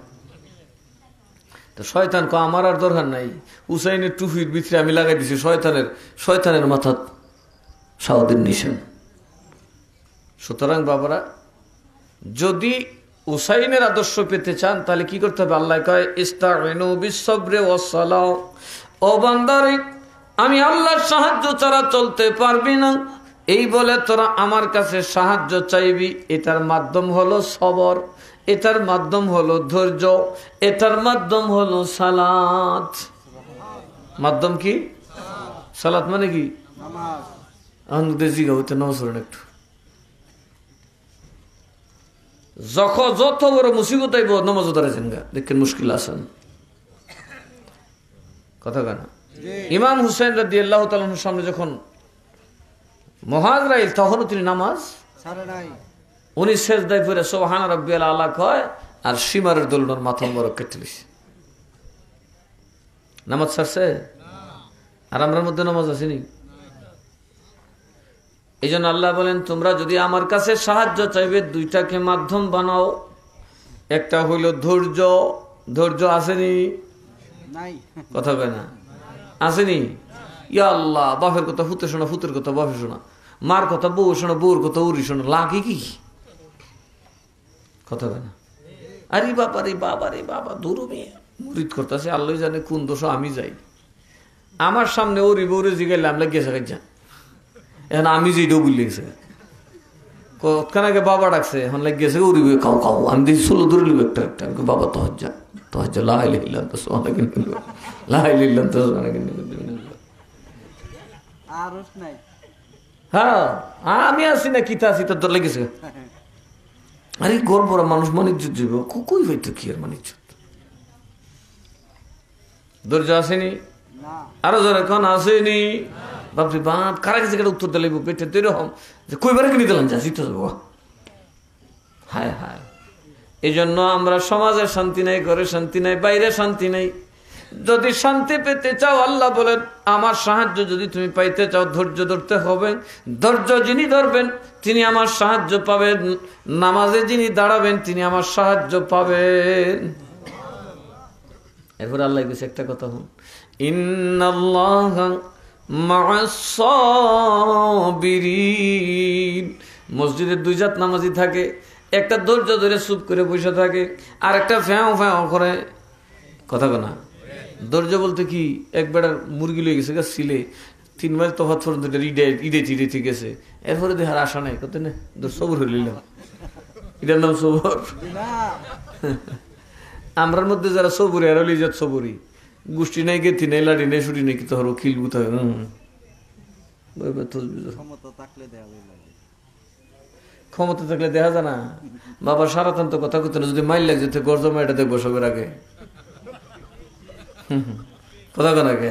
তো শয়তান কো আমার আর দরকার নাই, হুসাইনের টুফির ভিতরে আমি লাগাই দিছি শয়তানের মাথা সাউদের নিশান। সুতরাং বাবারা, যদি হুসাইনের আদর্শ পেতে চান তাহলে কি করতে হবে? আল্লাহ কয় ইস্তাইনু বিসসবরি ওয়াসসালাহ, ও বান্দারে আমি আল্লাহর সাহায্য ছাড়া চলতে পারবি না, এই বলে তোরা আমার কাছে সাহায্য চাইবি। এটার মাধ্যম হলো সবর, এটার মাধ্যম হলো ধৈর্য, এটার মাধ্যম হলো সালাত। মাধ্যম কি? সালাত মানে কি? একটু যত বড় মুসিবত আইব নমাজ ধরেছেন গা, দেখেন মুশকিল আছেন কথা কেনা। ইমাম হুসাইন রাদিয়াল্লাহু তাআলার সামনে যখন মুহাজিরাইল, তখনও তিনি নামাজ ছাড়ে নাই। উনি সেজদায় পড়ে সুবহান রাব্বিয়াল আলা কয়, আর সীমারের দোলনার মাথা মোবারক কেটে দিছে। নামাজ ছাড়ছে? আর আমরার মধ্যে নামাজ আসেনি। এই জন্য আল্লাহ বলেন, তোমরা যদি আমার কাছে সাহায্য চাইবে দুইটাকে মাধ্যম বানাও। একটা হইল ধৈর্য, ধৈর্য আসেনি কথা কয় না, আসেনি? ইয়া আল্লাহ, বাপের কথা ফুতে শোনা, ফুতের কথা বাপে শোনা, মার কথা বউ শোনা, বউর কথা উড়ি শোনা, লাগে কি কথা কয় না? আরে বাবা রে বাবা রে বাবা, দূর মেয়ে মুরিদ করতেছে, আল্লাহ জানে কোন দোষ। আমি যাই আমার সামনে ওরি বউরে জিগাইলাম লাগিয়েছে যা, এখন আমি যেটাও বুঝলে গেছে কতক্ষণ আগে বাবা ডাকছে, এখন লাগিয়েছে ওরি বউ খাও খাও। আমি দেখি ষোলো ধরে লিব একটা একটা, বাবা তহজ্জা তহজ্জা লাইলে হিল্লাম তো সোনা কিনে লাইলে হিল্লাম তো সোনা কিনে। হ্যাঁ আমি আসি না কিতা আছি তোর লেগেছে। আরে গর্বরা মানুষ মানিজ্য যাবে কই হইতো কি আর মানিজ্য? ধৈর্য আসেনি? আরো যারা কন আসেনি? বাপরে বাপ, কারা কাছে উত্তর দিলে পেটে তৈরি হম যে কইবারে কিনে দিলাম, যা জিতে যাবো। হায় হায়, এই জন্য আমরা সমাজে শান্তি নাই, ঘরে শান্তি নাই, বাইরে শান্তি নাই। যদি শান্তি পেতে চাও, আল্লাহ বলেন আমার সাহায্য যদি তুমি পাইতে চাও, ধৈর্য ধরতে হবে। ধৈর্য যিনি ধরবেন তিনি আমার সাহায্য পাবেন, নামাজে যিনি দাঁড়াবেন তিনি আমার সাহায্য পাবেন। এরপর আল্লাহ কিছু একটা কথা হন, ইন্নাল্লাহা মা'আস সাবিরিন, মসজিদের দুই জাত নামাজি থাকে, একটা ধৈর্য ধরে চুপ করে বসে থাকে, আর একটা ফ্যাঁ ফ্যাঁ করে কথা কনা। ধৈর্য বলতে কি, একবার মুরগি লয়ে গেছে সিলে 3 মাস তফাৎ পর্যন্ত ঈদে চিড়ে ঠিক আছে, এরপরে দেখার আশা নাই কত না সবর হয়ে নিলাম, এটার নাম সবর। আমরার মধ্যে যারা সবরি আর লিজাত সবরি, গোষ্ঠী নাই গেতি নাই লাড়ি নাই ছুটি নাই, কি তো হরো খিল বুঝতে হবে। ক্ষমতা থাকলে দেখা যায় না বাবা, সারাতন তো কথা করতে না, যদি মাইল লাগ যেতে গরজমা এটা দেখবো সবের আগে, কথা কেন আগে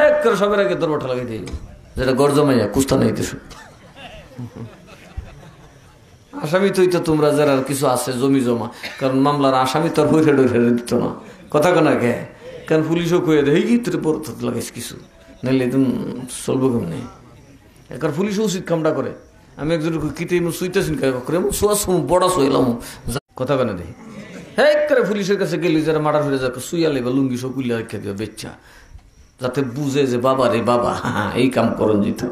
এক করে সবের আগে দরবারটা লাগাই দিই, যেটা গরজমাইয়া কুস্তা নেই দেশ। আসামি তুই তো তোমরা যারা কিছু আছে জমি জমা, কারণ মামলার আসামি তোর হইরে ডরে দিত না, কথা কেন আগে, কারণ পুলিশও কয়ে দেয় কি তোর বড় লাগাইস কিছু, নাইলে তুমি চলবো কেমনি। এখন পুলিশও উচিত কামটা করে। আমি একজন কিতে শুইতেছি করে বড়া শুইলাম, কথা কেন দেয় হ্যাঁ করে পুলিশের কাছে গেলি যারা মার্ডার হয়ে যাবে শুইয়া লেবা লুঙ্গি সব কুলিয়া রেখে দিবা বেচ্চা, যাতে বুঝে যে বাবা রে বাবা এই কাম করন যেত,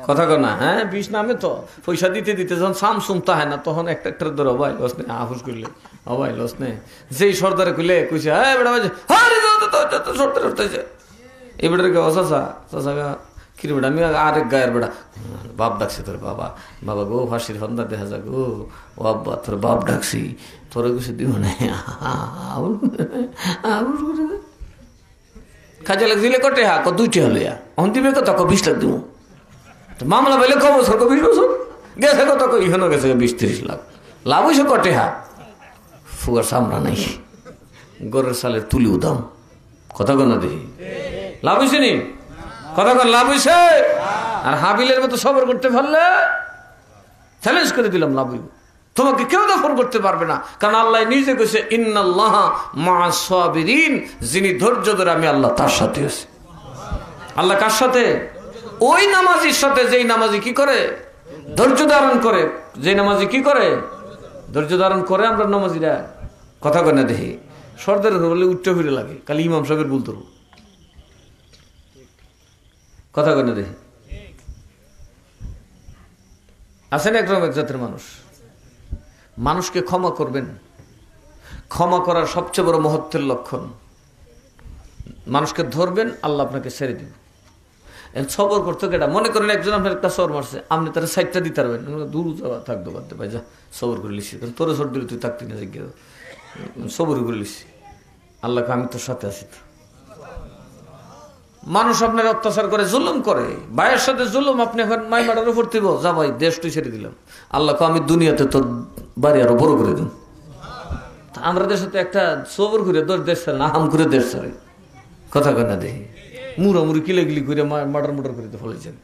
কথা কর না। হ্যাঁ বিষ নামে তো পয়সা দিতে দিতে যখন সামসুম তাহে না, তখন একটা একটা ধর অবাই লস নেই, আফুস করলে অবাই লস নেই, যেই সর্দারে কইলে কইছে হ্যাঁ বেড়া বাজে সর্দার উঠতেছে এই বেটার চাষা চাষা কিরে বেটা, আমি আরেক গায়ের বেড়া বাপ ডাকছে তোর বাবা, বাবা গো ফাঁসির ফন্দা দেখা যা গো, ও আব্বা তোর বাপ ডাকছি, তোর কিছু দিব না কাজে লাগ দিলে কটে হা 2টি হলে অন দিবে কত 20 লাখ দিব, মামলা পেলে ক বছর 20 বছর গেছে কত ইখানে গেছে 20-30 লাখ, লাভ হয়েছে কটে হা ফুয়ার সামনা নাই, গরের সালের তুলিও দাম, কথা কন দেখি লাভ হয়েছে নি, কথা কন লাভ হয়েছে। আর হাবিলের মতো সবর করতে পারলে চ্যালেঞ্জ করে দিলাম লাভ হইব, তোমাকে কেউ দফন করতে পারবে না, কারণ আল্লাহ নিজে কইছে ইন্নাল্লাহ মা'আস সাবিরিন, যিনি ধৈর্য ধরে আমি আল্লাহ তার সাথে আছি। আল্লাহ কার সাথে? ওই নামাজির সাথে যেই নামাজি কি করে ধৈর্য ধারণ করে, যে নামাজি কি করে ধৈর্য ধারণ করে। আমরা নামাজিরা কথা কয় না দেখি সর্দারের বলে উচ্চ ফিরে লাগে, কালি ইমাম সাহেবের বলতো কথা কয় না দেখি। আছেন একরকম এক জাতের মানুষ, মানুষকে ক্ষমা করবেন, ক্ষমা করার সবচেয়ে বড় মহত্বের লক্ষণ, মানুষকে ধরবেন আল্লাহ আপনাকে ছেড়ে দিবে। সবর করতে গেটা মনে করেন একজন আপনার একটা সর মারছে, আপনি তার সাইডটা দিতে পারবেন, দূর যাওয়া থাকতো পারতে ভাই, যা সবর করে লিখছি, তোরে সর দিলে তুই থাকতি না, জিজ্ঞেস সবর করে লিখছি, আল্লাহকে আমি তোর সাথে আছি। মানুষ আপনার অত্যাচার করে জুলুম করে, ভাইয়ের সাথে জুলুম, আপনি এখন মাই মার্ডার উপর দিব, যা ভাই দেশ তুই ছেড়ে দিলাম, আল্লাহকে আমি দুনিয়াতে তোর বাড়ি আরো বড় করে দিন। আমরা দেশে তো একটা সবর করে দেশ ছাড়ে না, হাম করে দেশ ছাড়ে, কথা কয় না দেখি মুড়ামুড়ি কিলাগিলি করে মার্ডার করে ফেলেছেন।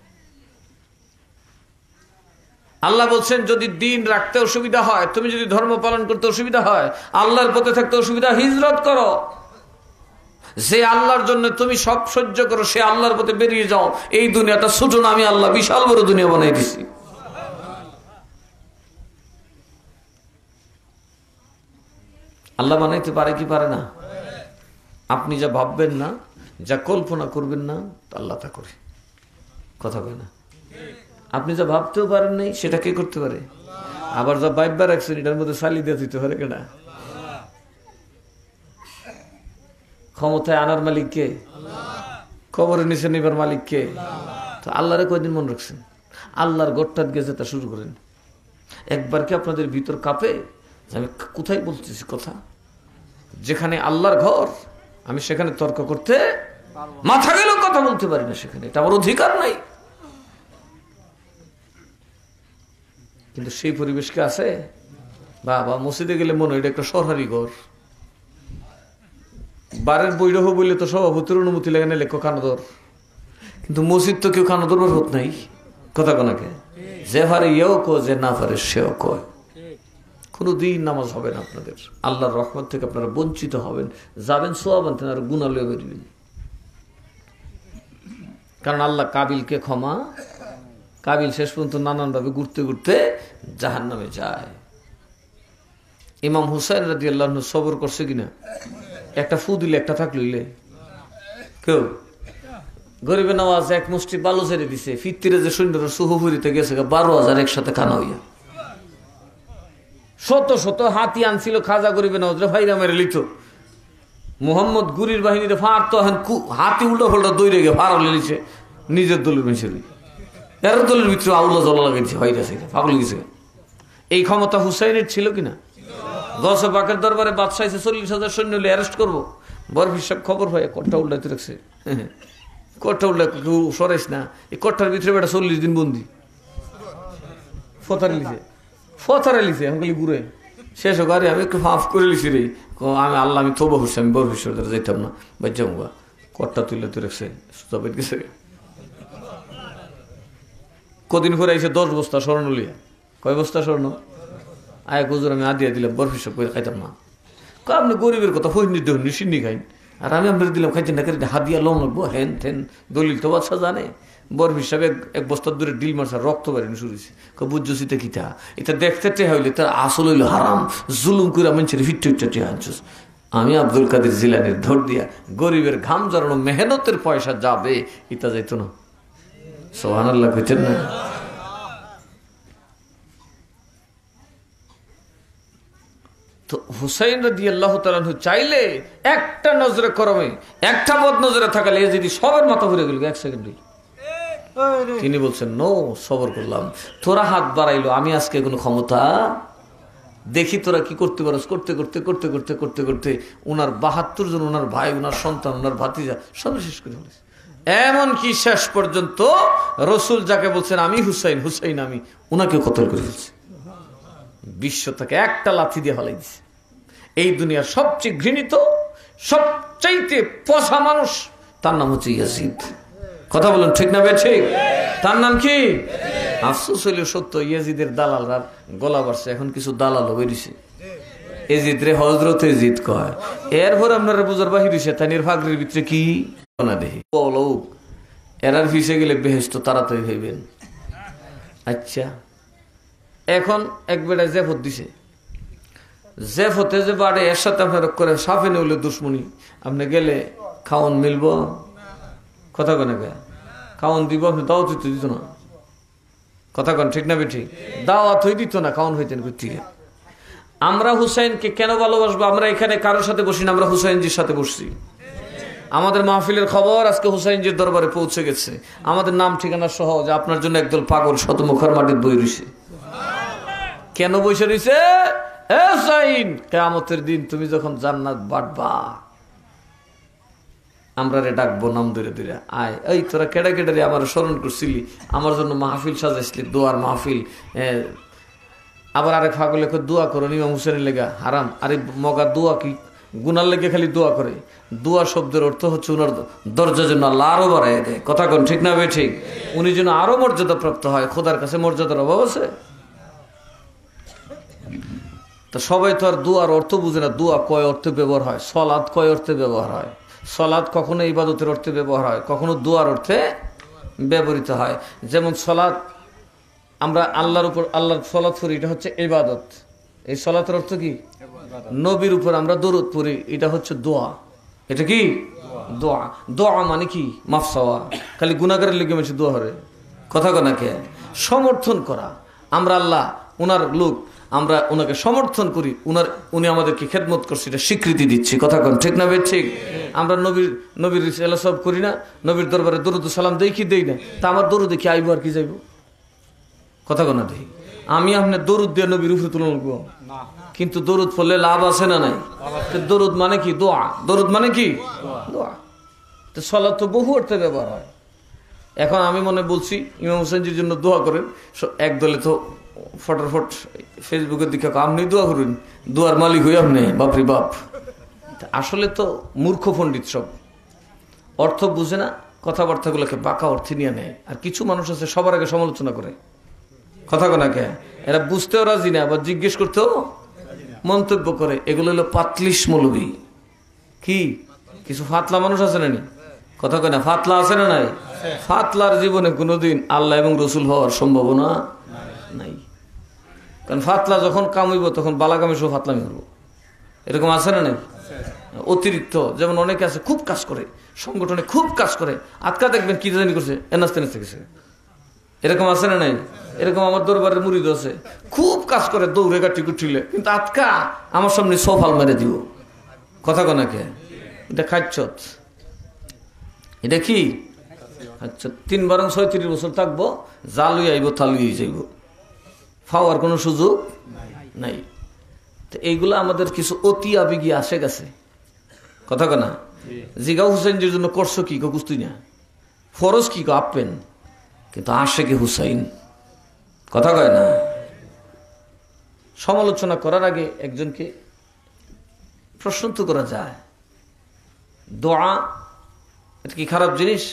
আল্লাহ বলছেন যদি দিন রাখতে অসুবিধা হয়, তুমি যদি ধর্ম পালন করতে অসুবিধা হয়, আল্লাহর পথে থাকতে অসুবিধা, হিজরত করো। যে আল্লাহর জন্য তুমি সব সহ্য করো, সে আল্লাহর পথে বেরিয়ে যাও। এই দুনিয়াটা ছোট না, আমি আল্লাহ বিশাল বড় দুনিয়া বানাই দিছি। আল্লাহ বানাইতে পারে কি পারে না? আপনি যা ভাববেন না, যা কল্পনা করবেন না, আল্লাহ তা করে, কথা কয় না। আপনি যা ভাবতেও পারেন নাই সেটা কে করতে পারে? আবার যা ভাববার রাখছেন এটার মধ্যে সালি দিয়ে দিতে পারে কেনা? ক্ষমতায় আনার মালিক কে? কবরে নিচে নিবার মালিক কে? তো আল্লাহরে কয়দিন মনে রাখছেন? আল্লাহর গড়টাত গেছে তা শুরু করেন। একবার কি আপনাদের ভিতর কাঁপে আমি কোথায় বলতেছি কথা? যেখানে আল্লাহর ঘর আমি সেখানে তর্ক করতে মাথা গেলেও কথা বলতে পারি না, সেখানে এটা আমার অধিকার নাই। কিন্তু সেই পরিবেশকে আছে বাবা, মসজিদে গেলে মনে হয় এটা একটা সরকারি ঘর। বারের বৈরহ বললে তো সভাপতির অনুমতি লাগে না, লেখো কানদর, কিন্তু মসজিদ তো কেউ কানদর হত নাই, কথা কোনাকে যে পারে ইয়েও কয়, যে না পারে সেও কয়। কোনোদিন নামাজ হবে না আপনাদের, আল্লাহর রহমত থেকে আপনারা বঞ্চিত হবেন, যাবেন সোয়াব আনতেন আর গুনাহ লয়ে বেরিয়ে। কারণ আল্লাহ কাবিলকে ক্ষমা, কাবিল শেষ পর্যন্ত নানানভাবে ঘুরতে ঘুরতে জাহান্নামে যায়। ইমাম হুসাইন রাদিয়াল্লাহু আনহু সবর করছে কিনা? একটা ফু দিলে একটা থাকলে কেউ গরিবে নওয়াজ এক মুষ্টি বালু ছেড়ে দিছে, ফিত্তিরে যে সৈন্যরা সুহপুরিতে গেছে 12,000 একসাথে খানা হইয়া। শত শত হাতি আনছিল খাজা গরিবে নওয়াজ ভাইরা মেরে লিত। মোহাম্মদ গুরির বাহিনীতে ফাঁড়তো, হাতি উল্টা ফল্টা দৌড়ে গিয়ে ফাড়া লিছে নিজের দলের মেশে। এর দলের ভিতরে আউলা জলা লাগাইছে, ভাইরা সেটা পাগল গেছে। এই ক্ষমতা হুসাইনের ছিল কিনা? গৌসে পাকের দরবারে বাদশাহ 40,000 সৈন্য অ্যারেস্ট করবো, বরফির সব খবর হয় কোটটা উল্টাতে রাখছে। কোটটা উল্টা কেউ সরাইস না, এই কোটটার ভিতরে বেটা 40 দিন বন্দি। ফতারে লিছে এখন খালি ঘুরে শেষ হোক। আরে আমি একটু মাফ করে লিছি রে, আমি আল্লাহ আমি তবা হচ্ছি, আমি বরফিশ্বর দ্বারা যাইতাম না, বাচ্চাম গা কোটটা তুলতে রাখছে। সুতাবেদ গেছে কদিন করে আইসে 10 বস্তা স্বর্ণ লিয়া। কয় বস্তা স্বর্ণ? আয় হুজুর আমি আদিয়া দিলাম, বরফিশ্বর করে খাইতাম না। আপনি গরিবের কথা ফইনি দেন নিশিনি খাইন, আর আমি আপনার দিলাম খাইতেন না, হাদিয়া লোন লাগবো হেন থেন দলিল তো বাচ্চা জানে। বরফ হিসাবে এক বস্তার দূরে ডিল মারছে, রক্ত বাড়ি শুরুছে। বুঝছি তো কিতা এটা দেখতে টে হইলে তার আসল হইল হারাম, জুলুম করে মানুষের ফিটে আনছিস। আমি আব্দুল কাদের জিলানির ধর দিয়া গরিবের ঘাম জড়ানো মেহনতের পয়সা যাবে, এটা যাইতো না। সুবহানাল্লাহ কইতেন না? তো হুসাইন রাদিয়াল্লাহু তাআলা চাইলে একটা নজরে করমে, একটা বদ নজরে থাকালে যদি সবার মাথা ঘুরে গেল 1 সেকেন্ডে। তিনি বলছেন নো, সবর করলাম, তোরা হাত বাড়াইলো, আমি আজকে কোনো ক্ষমতা দেখি তোরা কি করতে পারস। করতে করতে করতে করতে করতে করতে ওনার 72 জন, ওনার ভাই, ওনার সন্তান, ওনার ভাতিজা সব শেষ করে ফেলেছে। এমনকি শেষ পর্যন্ত রসুল যাকে বলছেন আমি হুসাইন, হুসাইন আমি, ওনাকে কতল করে ফেলছে। বিশ্ব থেকে একটা লাথি দিয়ে হলাই দিছে। এই দুনিয়ার সবচেয়ে ঘৃণিত, সবচাইতে পচা মানুষ, তার নাম হচ্ছে ইয়াজিদ। কথা বলেন ঠিক না? ঠিক। তার নাম কি? আফসোস হইল সত্য, ইয়াজিদের দালালরা গলা বাড়ছে, এখন কিছু দালালও বেরিয়েছে। এজিদ রে হযরত এজিদ কয়। এরপর আপনারা বুঝার বাহির হইছে তানির ফাগরির ভিতরে কি না দেখি লোক এরার ফিসে গেলে বেহেশত তাড়াতাড়ি হইবেন। আচ্ছা, এখন এক বেড়া জেফত দিছে, জেফতে যে বাড়ে এর সাথে আপনার করে সাফে নইলে দুশ্মনী, আপনি গেলে খাওন মিলব? কথা কন খাওন দিব, আপনি দাওয়াত হইতে দিত না। কথা কন ঠিক না বেঠিক? দাওয়াত হই দিত না, খাওন হইতেন ঠিক। আমরা হুসাইনকে কেন ভালোবাসবো? আমরা এখানে কারোর সাথে বসি না, আমরা হুসাইনজির সাথে বসছি। আমাদের মাহফিলের খবর আজকে হুসাইনজির দরবারে পৌঁছে গেছে, আমাদের নাম ঠিকানা সহ, যে আপনার জন্য একদল পাগল শতমুখার মাটির বই রইছে। কেন বসে রইছে? এ হুসাইন, কিয়ামতের দিন তুমি যখন জান্নাত বাটবা, আমরা রে ডাকবো নাম ধরে ধরে, আয় এই তোরা কেডা কেডা রে আমার স্মরণ করছিলি, আমার জন্য মাহফিল সাজাইছিলি, দোয়ার মাহফিল। আবার আরেক ফাগলে দোয়া করো ইমাম হুসেনের লেগা, হারাম। আরে মগা দোয়া কি গুনার লেগে খালি দোয়া করে? দোয়া শব্দের অর্থ হচ্ছে উনার দরজা যেন আল্লাহ আরো বাড়াই দেয়। কথা কোন ঠিক না? ঠিক। উনি যেন আরো মর্যাদা প্রাপ্ত হয়। খোদার কাছে মর্যাদার অভাব আছে? তো সবাই তো আর দোয়ার অর্থ বুঝে না। দোয়া কয় অর্থে ব্যবহার হয়, সলাৎ কয় অর্থে ব্যবহার হয়। সলাৎ কখনো ইবাদতের অর্থে ব্যবহার হয়, কখনো দোয়ার অর্থে ব্যবহৃত হয়। যেমন সলাৎ, আমরা আল্লাহর উপর আল্লাহর সলাৎ করি, এটা হচ্ছে ইবাদত। এই সলাতের অর্থ কি? নবীর উপর আমরা দরুদ পড়ি, এটা হচ্ছে দোয়া। এটা কি? দোয়া। দোয়া মানে কি? মাফ চাওয়া। খালি গুনাহগারের লেগে মেশে দোয়া হরে। কথা কনাকে সমর্থন করা। আমরা আল্লাহ ওনার লোক, আমরা ওনাকে সমর্থন করি, উনি আমাদেরকে খেদমত করছে, এটা স্বীকৃতি দিচ্ছি। কথা কন ঠিক না? ঠিক। আমরা নবীর সব করি না, নবীর দরবারে দরুদ সালাম দেই কি দেই না? তা আমার দরুদ দেখি আইব আর কি যাইব? কথা কনা দেখি। আমি আপনার দরুদ দিয়ে নবীর উপরে তুলনা করবো, কিন্তু দরুদ পড়লে লাভ আছে না নাই? দরুদ মানে কি? দোয়া। দরুদ মানে কি? দোয়া। তো সলাৎ তো বহু অর্থে ব্যবহার হয়। এখন আমি মনে বলছি ইমাম হোসেনজির জন্য দোয়া করেন, একদলে তো ফটাফট ফেসবুকের দিকে আপনি দোয়া করুন, দোয়ার মালিক হই আপনি, বাপরি বাপ। আসলে তো মূর্খ পণ্ডিত সব, অর্থ বুঝে না, কথাবার্তাগুলোকে বাঁকা অর্থে নিয়ে নেয়। আর কিছু মানুষ আছে সবার আগে সমালোচনা করে। কথা কোনাকে এরা বুঝতেও রাজি না, আবার জিজ্ঞেস করতেও মন্তব্য করে। এগুলো হলো পাতলিশ মৌলবী। কি কিছু ফাতলা মানুষ আছে না? কথা কয় না, ফাতলা আছে না নাই? ফাতলার জীবনে কোনোদিন আল্লাহ এবং রসুল হওয়ার সম্ভাবনা নাই। কারণ ফাতলা যখন কামইব তখন বালাকামে সব ফাতলামি করবো, এরকম আছে না নাই? অতিরিক্ত, যেমন অনেকে আছে খুব কাজ করে, সংগঠনে খুব কাজ করে, আজকা দেখবেন কি জানি করছে, নাচতে নাচতে গেছে। এরকম আছে না নাই? এরকম আমার দরবারের মুরিদ আছে, খুব কাজ করে, দৌড়ে গাটি কুটিলে, কিন্তু আজকা আমার সামনে সোফাল মেরে দিব। কথা কনাকে এটা খাচ্ছত, এটা কি আচ্ছা ৩-৩৬ বছর থাকবো, জালুই আইব তালুই যাইব, পাওয়ার কোনো সুযোগ নাই। তো এইগুলো আমাদের কিছু অতি আবেগী আসে গেছে। কথা কনা জিগা হুসাইনদের জন্য করছো কি কুস্তুই না, ফরজ কি আপেন, কিন্তু আশেকে হুসাইন। কথা কয় না। সমালোচনা করার আগে একজনকে প্রশ্ন তো করা যায়, দোয়া এটা কি খারাপ জিনিস?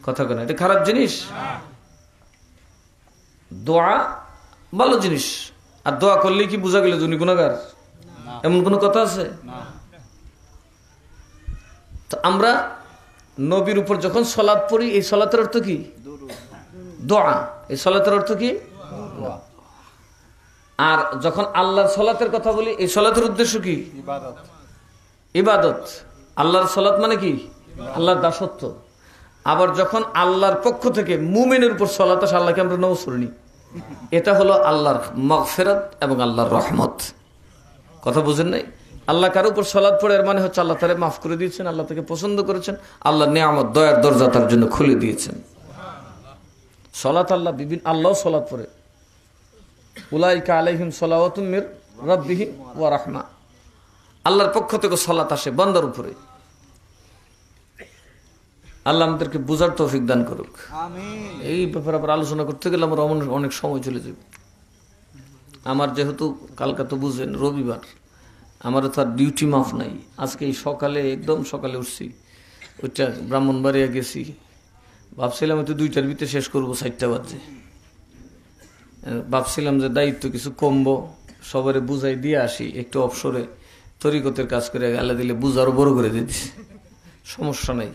কথা কয় না, এটা খারাপ জিনিস? দোয়া ভালো জিনিস। আর দোয়া করলে কি বোঝা গেল উনি গুনাহগার? এমন কোন কথা আছে? তো আমরা নবীর উপর যখন সালাত পড়ি, এই সালাতের অর্থ কি? দোয়া। এই সালাতের অর্থ কি? আর যখন আল্লাহর সালাতের কথা বলি, এই সালাতের উদ্দেশ্য কি? ইবাদত। আল্লাহর সালাত মানে কি? আল্লাহর দাসত্ব। আবার যখন আল্লাহর পক্ষ থেকে মুমিনের উপর সালাত আসে, আল্লাহকে আমরা নমস্কার করি, এটা হলো আল্লাহর মাগফিরাত এবং আল্লাহর রহমত। কথা বুঝেন নাই? আল্লাহ কারো উপর সালাত পড়ে এর মানে হচ্ছে আল্লাহ তারে মাফ করে দিয়েছেন, আল্লাহ তাকে পছন্দ করেছেন, আল্লাহ নিয়ামত দয়ার দরজা তার জন্য খুলে দিয়েছেন। সালাত আল্লাহ বিভিন্ন আল্লাহ সালাত পড়ে, উলাইকা আলাইহিম সালাওয়াতুম মির রাব্বিহিম ওয়া রাহমা। আল্লাহর পক্ষ থেকে সালাত আসে বান্দার উপরে। আল্লাহ আমাদেরকে বুঝার তৌফিক দান করুক, আমিন। এই ব্যাপারে আবার আলোচনা করতে গেলে আমার অনেক সময় চলে যাবে। আমার যেহেতু কালকে তো বুঝেন রবিবার, আমার তো আর ডিউটি মাফ নাই। আজকে এই সকালে একদম সকালে উঠছি, ওইটা ব্রাহ্মণবাড়িয়া গেছি, ভাবছিলাম হয়তো 2টার ভিতরে শেষ করবো, 4টা বাজে। ভাবছিলাম যে দায়িত্ব কিছু কমবো, সবারে বুঝাই দিয়ে আসি, একটু অবসরে তরিকতের কাজ করে আল্লাহ দিলে বুঝারও বড় করে দিয়েছি, সমস্যা নাই।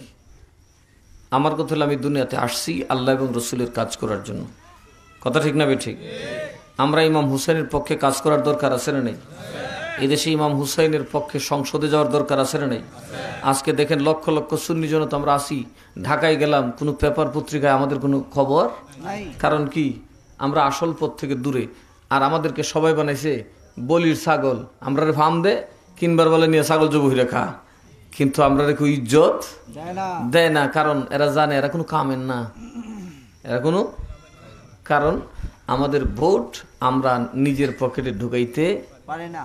আমার কথা হলো আমি দুনিয়াতে আসছি আল্লাহ এবং রসুলের কাজ করার জন্য। কথা ঠিক না বে ঠিক? আমরা ইমাম হুসাইনের পক্ষে কাজ করার দরকার আছে না নেই? এদেশে ইমাম হুসাইনের পক্ষে সংসদে যাওয়ার দরকার আছে না নেই? আজকে দেখেন লক্ষ লক্ষ সুন্নি জনতা আমরা আসি, ঢাকায় গেলাম, কোনো পেপার পত্রিকায় আমাদের কোনো খবর নাই। কারণ কি? আমরা আসল পথ থেকে দূরে। আর আমাদেরকে সবাই বানাইছে বলির ছাগল। আমরা ফার্ম দে কিনবার বলে নিয়ে ছাগল জবহি রেখা, কিন্তু আমরা রেখে ইজ্জত দেয় না। কারণ এরা জানে এরা কোনো কামেন না, এরা কোনো, কারণ আমাদের ভোট আমরা নিজের পকেটে ঢুকাইতে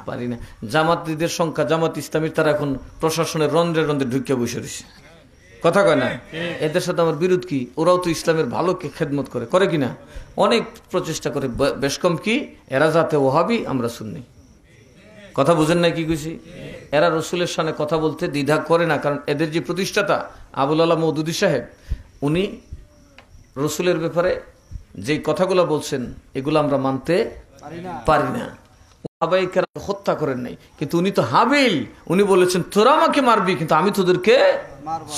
পারি না। জামাতিদের সংখ্যা, জামাত ইসলামীর তারা এখন প্রশাসনের রন্ধ্রে রন্ধ্রে ঢুকিয়ে বসে রয়েছে। কথা কয় না? এদের সাথে আমার বিরোধ কি? ওরাও তো ইসলামের ভালোকে খেদমত করে কিনা? অনেক প্রচেষ্টা করে। বেশ কম কি এরা যাতে ওহাবি, আমরা সুন্নি। কথা বুঝেন না কি কইছি? এরা রসুলের সামনে কথা বলতে দ্বিধা করে না, কারণ এদের যে প্রতিষ্ঠাতা আবুল আলা মওদুদী সাহেব, উনি রসুলের ব্যাপারে যে কথাগুলো বলছেন এগুলো আমরা মানতে পারি না। হত্যা করেন নাই, কিন্তু উনি তো হাবিল। উনি বলেছেন তোরা আমাকে মারবি, কিন্তু আমি তোদেরকে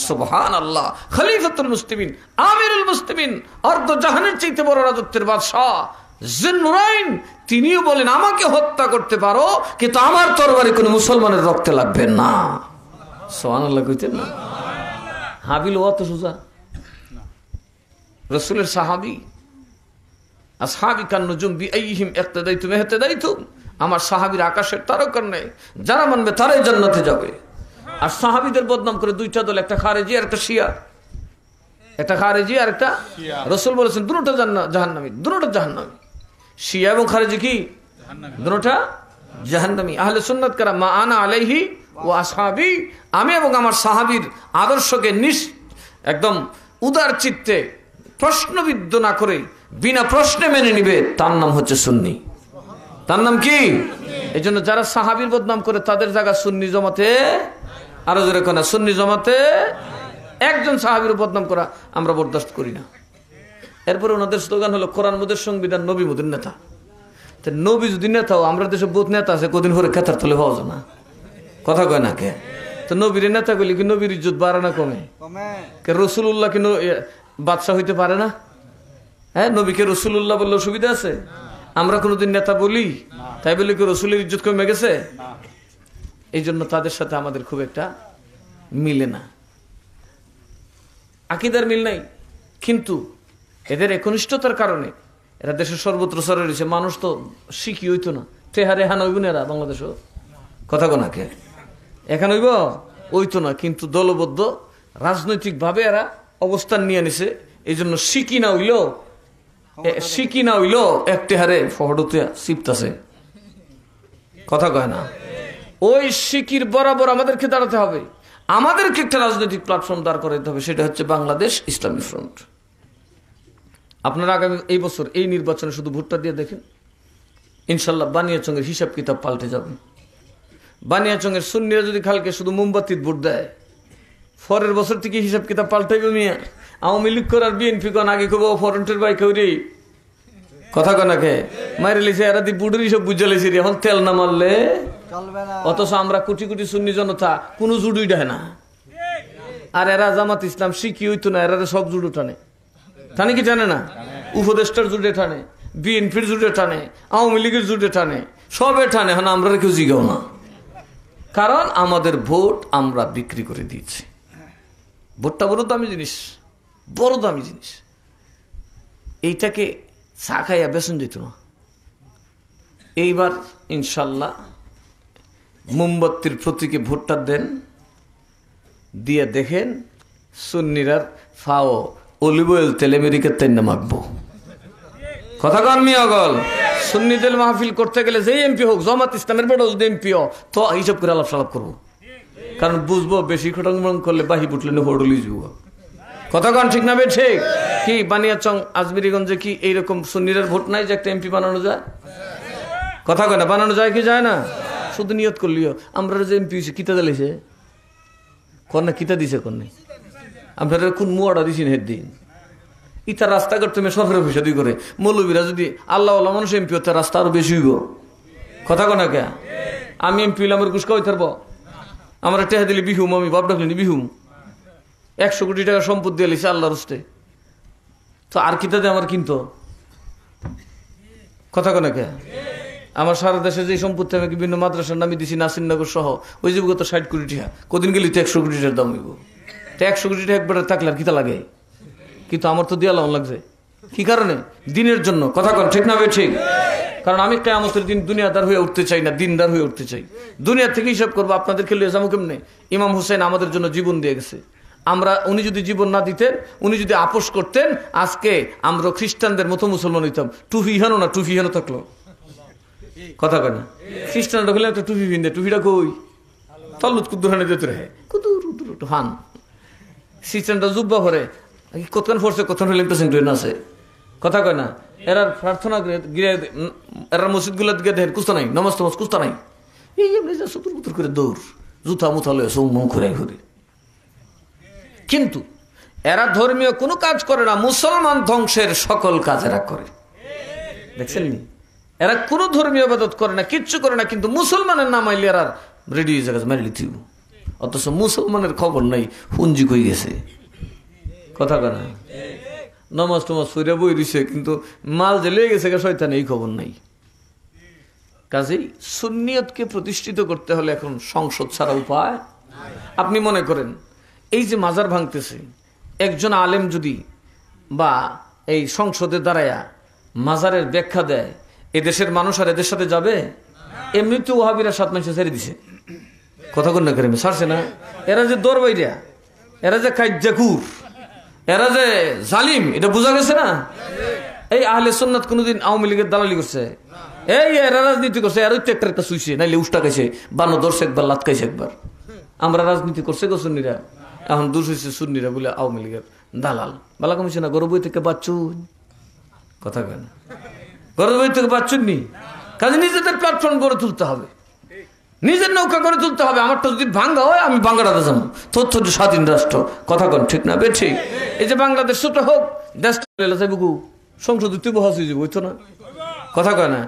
সুবহানাল্লাহ। খলিফাতুল মুসলিমিন, আমিরুল মুসলিমিন, অর্ধ জাহানের চাইতে বড় রাজত্বের বাদশাহ জিন্নুরাইন, তিনিও বলেন আমাকে হত্যা করতে পারো, কিন্তু আমার তরবারি কোনো মুসলমানের রক্তে লাগবে না। সুবহানাল্লাহ কইতেন না? হাবিল অত সোজা, রাসূলের সাহাবী। আসহাবি কান নুজুম বিআইহিম ইক্তাদাইতুম ইহতাদাইতুম। আমার সাহাবীর আকাশের তারকার নেই, যারা মানবে তারাই জান্নাতে যাবে। আর সাহাবীদের বদনাম করে 2টা দল, একটা খারেজি আর একটা শিয়া। একটা খারেজি আর একটা শিয়া। রাসূল বলেছেন দুটোটা জাহান্নামী, দুটোটা জাহান্নামী। শিয়া এবং খারেজি কি? দুটোটা জাহান্নামী। আহলে সুন্নাত কারা মা আনা আলাইহি ওয়া আসহাবি, আমি এবং আমার সাহাবীর আদর্শকে একদম উদার চিত্তে প্রশ্নবিদ্ধ না করে বিনা প্রশ্নে মেনে নিবে, তার নাম হচ্ছে সুন্নি। তার নাম কি? এই জন্য যারা সাহাবীর বদনাম করে তাদের জায়গা সুন্নি জমাতে, আরো জোরে কোনা সুন্নি জমাতে। একজন সাহাবীর বদনাম করা আমরা বরদাস্ত করি না। এরপরে ওনাদের স্লোগান হলো কোরআন মোদের সংবিধান, নবী মোদের নেতা। তো নবী যদি নেতাও, আমরা দেশে বহুত নেতা আছে, কদিন পরে খেতার তলে পাওয়া যায় না। কথা কয় না কে? তো নবীর নেতা কইলে কি নবীর ইজ্জত বাড়ে না কমে? কে রাসূলুল্লাহ কি বাদশা হইতে পারে না? হ্যাঁ, নবীকে রাসূলুল্লাহ বললে সুবিধা আছে? আমরা কোনোদিন নেতা বলি তাই বলে কি রাসূলের ইজ্জত কমে গেছে? এই জন্য তাদের সাথে আমাদের খুব একটা মিলে না, আকীদার মিল নাই। কিন্তু এদের একনিষ্ঠতার কারণে এরা দেশের সর্বত্র ছড়ে রয়েছে। মানুষ তো শিখি হইতো না, টেহারে হান হইব না এরা বাংলাদেশও, কথা কোনাকে এখানে হইব হইতো না। কিন্তু দলবদ্ধ রাজনৈতিকভাবে এরা অবস্থান নিয়ে নিছে। এই জন্য শিখি না হইল এক টেহারে ফহড়তে চিপতাছে, কথা কয় না। ওই শিকির বরাবর আমাদেরকে দাঁড়াতে হবে, আমাদেরকে একটা রাজনৈতিক প্ল্যাটফর্ম দাঁড় করাতে হবে, সেটা হচ্ছে বাংলাদেশ ইসলামী ফ্রন্ট। আপনারা আগামী এই বছর এই নির্বাচনে শুধু ভোটটা দিয়ে দেখেন, ইনশাল্লাহ বানিয়াচংয়ের হিসাব কিতাব পাল্টে যাবে। বানিয়াচংয়ের সুন্নিরা যদি কালকে শুধু মোমবাতির ভোট দেয়, পরের বছর থেকে হিসাব কিতাব পাল্টাইবে মিয়া। আওয়ামী লীগ করার বিএনপি কোন আগে করবো ফরেন্টের বাইক রে, কথা কনাকে মারি লেছে এরা দি বুড়ের হিসাব বুঝে লেছে রে, এখন তেল না মারলে অথচ আমরা কোটি কোটি সুন্নি জনতা কোনো জুড়ুই দেয় না। আর এরা জামাত ইসলাম শিখি হইতো না, এরা সব জুড়ো টানে, টানে কি টানে না? উপদেষ্টার জুড়ে টানে, বিএনপির জুড়ে টানে, আওয়ামী লীগের জুড়ে টানে, সবে টানে। এখন আমরা কেউ জিগাও না, কারণ আমাদের ভোট আমরা বিক্রি করে দিয়েছি। ভোটটা বড় দামি জিনিস, বড় দামি জিনিস। এইটাকে চা খাইয়া বেসন যেত না। এইবার ইনশাল্লাহ মোমবাতির প্রতীকে ভোটটা দেন, দিয়ে দেখেন সুন্নিরার ফাও অলিভ অয়েল তেল আমেরিকার তেল না মাখবো, কথা কন মিয়া গল। সুন্নিদের মাহফিল করতে গেলে যে এমপি হোক, জামাত ইসলামের বেড়া যদি এমপি হোক, তো হিসাব করে আলাপ সালাপ করবো, কারণ বুঝবো বেশি খটং করলে বাহি বুটলে হড়লি যাব, কথা কন ঠিক না বে ঠিক? কি বানিয়াচং আজমিরিগঞ্জে কি এইরকম সুন্নিরের ভোট নাই যে একটা এমপি বানানো যায়? কথা কয় না, বানানো যায় কি যায় না? শুধু নিয়ত করলিও আমরা যে এমপি হয়েছে কিতা দিয়েছে কন্যা, কিতা দিছে কন্যা, আপনারা কোন মুয়াটা দিছেন হের দিন। ইটা রাস্তাঘাট তুমি সরকারের পয়সা দিয়ে করে, মৌলবীরা যদি আল্লাহ আল্লাহ মানুষ এমপি হতে রাস্তা আরো বেশি হইব, কথা কয় না কে? আমি এমপি হইলে আমার গুসকা হইতে পারবো, আমরা টেহা দিলে বিহুম, আমি বাপ ডাকলিনি বিহুম, 100 কোটি টাকা সম্পদ দিয়ে লিছে আল্লাহর হস্তে, তো আর কিতা দিয়ে আমার কিনতো, কথা কয় না কে? আমার সারা দেশে যে সম্পত্তি আমি বিভিন্ন মাদ্রাসার নামে দিছি, নাসিরনগর সহ, ওই যে কত 60 কোটি টাকা, কদিন গেলি তো 100 কোটি টাকার দাম হইব। তো 100 কোটি টাকা একবার থাকলে আর কিতা লাগে? কিন্তু আমার তো দিয়া লাগছে, কি কারণে? দিনের জন্য, কথা কন ঠিক না বে ঠিক? কারণ আমি কিয়ামতের দিন দুনিয়াদার হয়ে উঠতে চাই না, দিনদার হয়ে উঠতে চাই। দুনিয়া থেকে হিসাব করবো, আপনাদেরকে লিয়ে যাবো কেমনে? ইমাম হুসেন আমাদের জন্য জীবন দিয়ে গেছে, উনি যদি জীবন না দিতেন, উনি যদি আপোষ করতেন, আজকে আমরা খ্রিস্টানদের মতো মুসলমান হইতাম। টুপি হানো না, টুপি হানো থাকলো, কথা কয় না? খ্রিস্টানরা হলে একটা টুপি ভিন্দে, টুপিটা কই তল্লুত কুদ্দুর হানে যেতে রে, কুদুর উদুর হান। খ্রিস্টানরা জুব্বা ভরে, কতক্ষণ ফোরছে কতক্ষণ হলে পেশেন্ট আছে, কথা কয় না? এরা প্রার্থনা গিয়ে এরা মসজিদ গুলা দিকে দেখেন কুস্তা নাই, নমাজ টমাজ কুস্তা নাই, এই এমনি সুতুর পুতুর করে দৌড়, জুতা মুথা লয়ে সৌম ঘুরে ঘুরে। কিন্তু এরা ধর্মীয় কোনো কাজ করে না, মুসলমান ধ্বংসের সকল কাজ এরা করে, দেখছেন নি? এরা কোনো ধর্মীয় ইবাদত করে না, কিচ্ছু করে না, কিন্তু মুসলমানের নাম আইলে এরা রেডি হয়ে যাবে মারি লিথিব। অথচ মুসলমানের খবর নাই, হুঞ্জি কই গেছে, কথা কয় না? নমাজ টমাজ ফিরে বই দিছে, কিন্তু মাল যে লেগে গেছে শয়তান, এই খবর নাই। কাজেই সুন্নিয়তকে প্রতিষ্ঠিত করতে হলে এখন সংসদ ছাড়া উপায়। আপনি মনে করেন এই যে মাজার ভাঙতেছে, একজন আলেম যদি বা এই সংসদে দাঁড়ায়া মাজারের ব্যাখ্যা দেয়, এদেশের মানুষ আর এদের সাথে যাবে? এমনিতে ওহাবিরা 7 মাসে ছেড়ে দিছে, কথা কন না করে ছাড়ছে না? এরা যে দরবাইরা, এরা যে কাজ্জাকুর, এরা যে জালিম, এটা বোঝা গেছে না? এই আহলে সুন্নাত কোনদিন আওয়ামী লীগের দালালি করছে? এই এরা রাজনীতি করছে, এর একটা শুইছে, নাইলে উষ্টা খাইছে, বানো দর্শে একবার লাত খাইছে একবার। আমরা রাজনীতি করছে গো সুন্নিরা, এখন দোষ হয়েছে সুন্নিরা বলে আওয়ামী লীগের দালাল। বালা কমিছে না, গরু বই থেকে বাচ্চুন, কথা কেন? গরু বই থেকে বাচ্চুন নি, কাজে নিজেদের প্ল্যাটফর্ম গড়ে তুলতে হবে, নিজের নৌকা করে তুলতে হবে। আমারটা যদি ভাঙ্গা হয়, আমি বাংলাদেশ যাবো, তথ্য স্বাধীন রাষ্ট্র, কথা কন ঠিক না বে ঠিক? এই যে বাংলাদেশ ছোট হোক, দেশ সংসদ তুই বহাস হয়ে যাবো, হইতো না, কথা কয় না?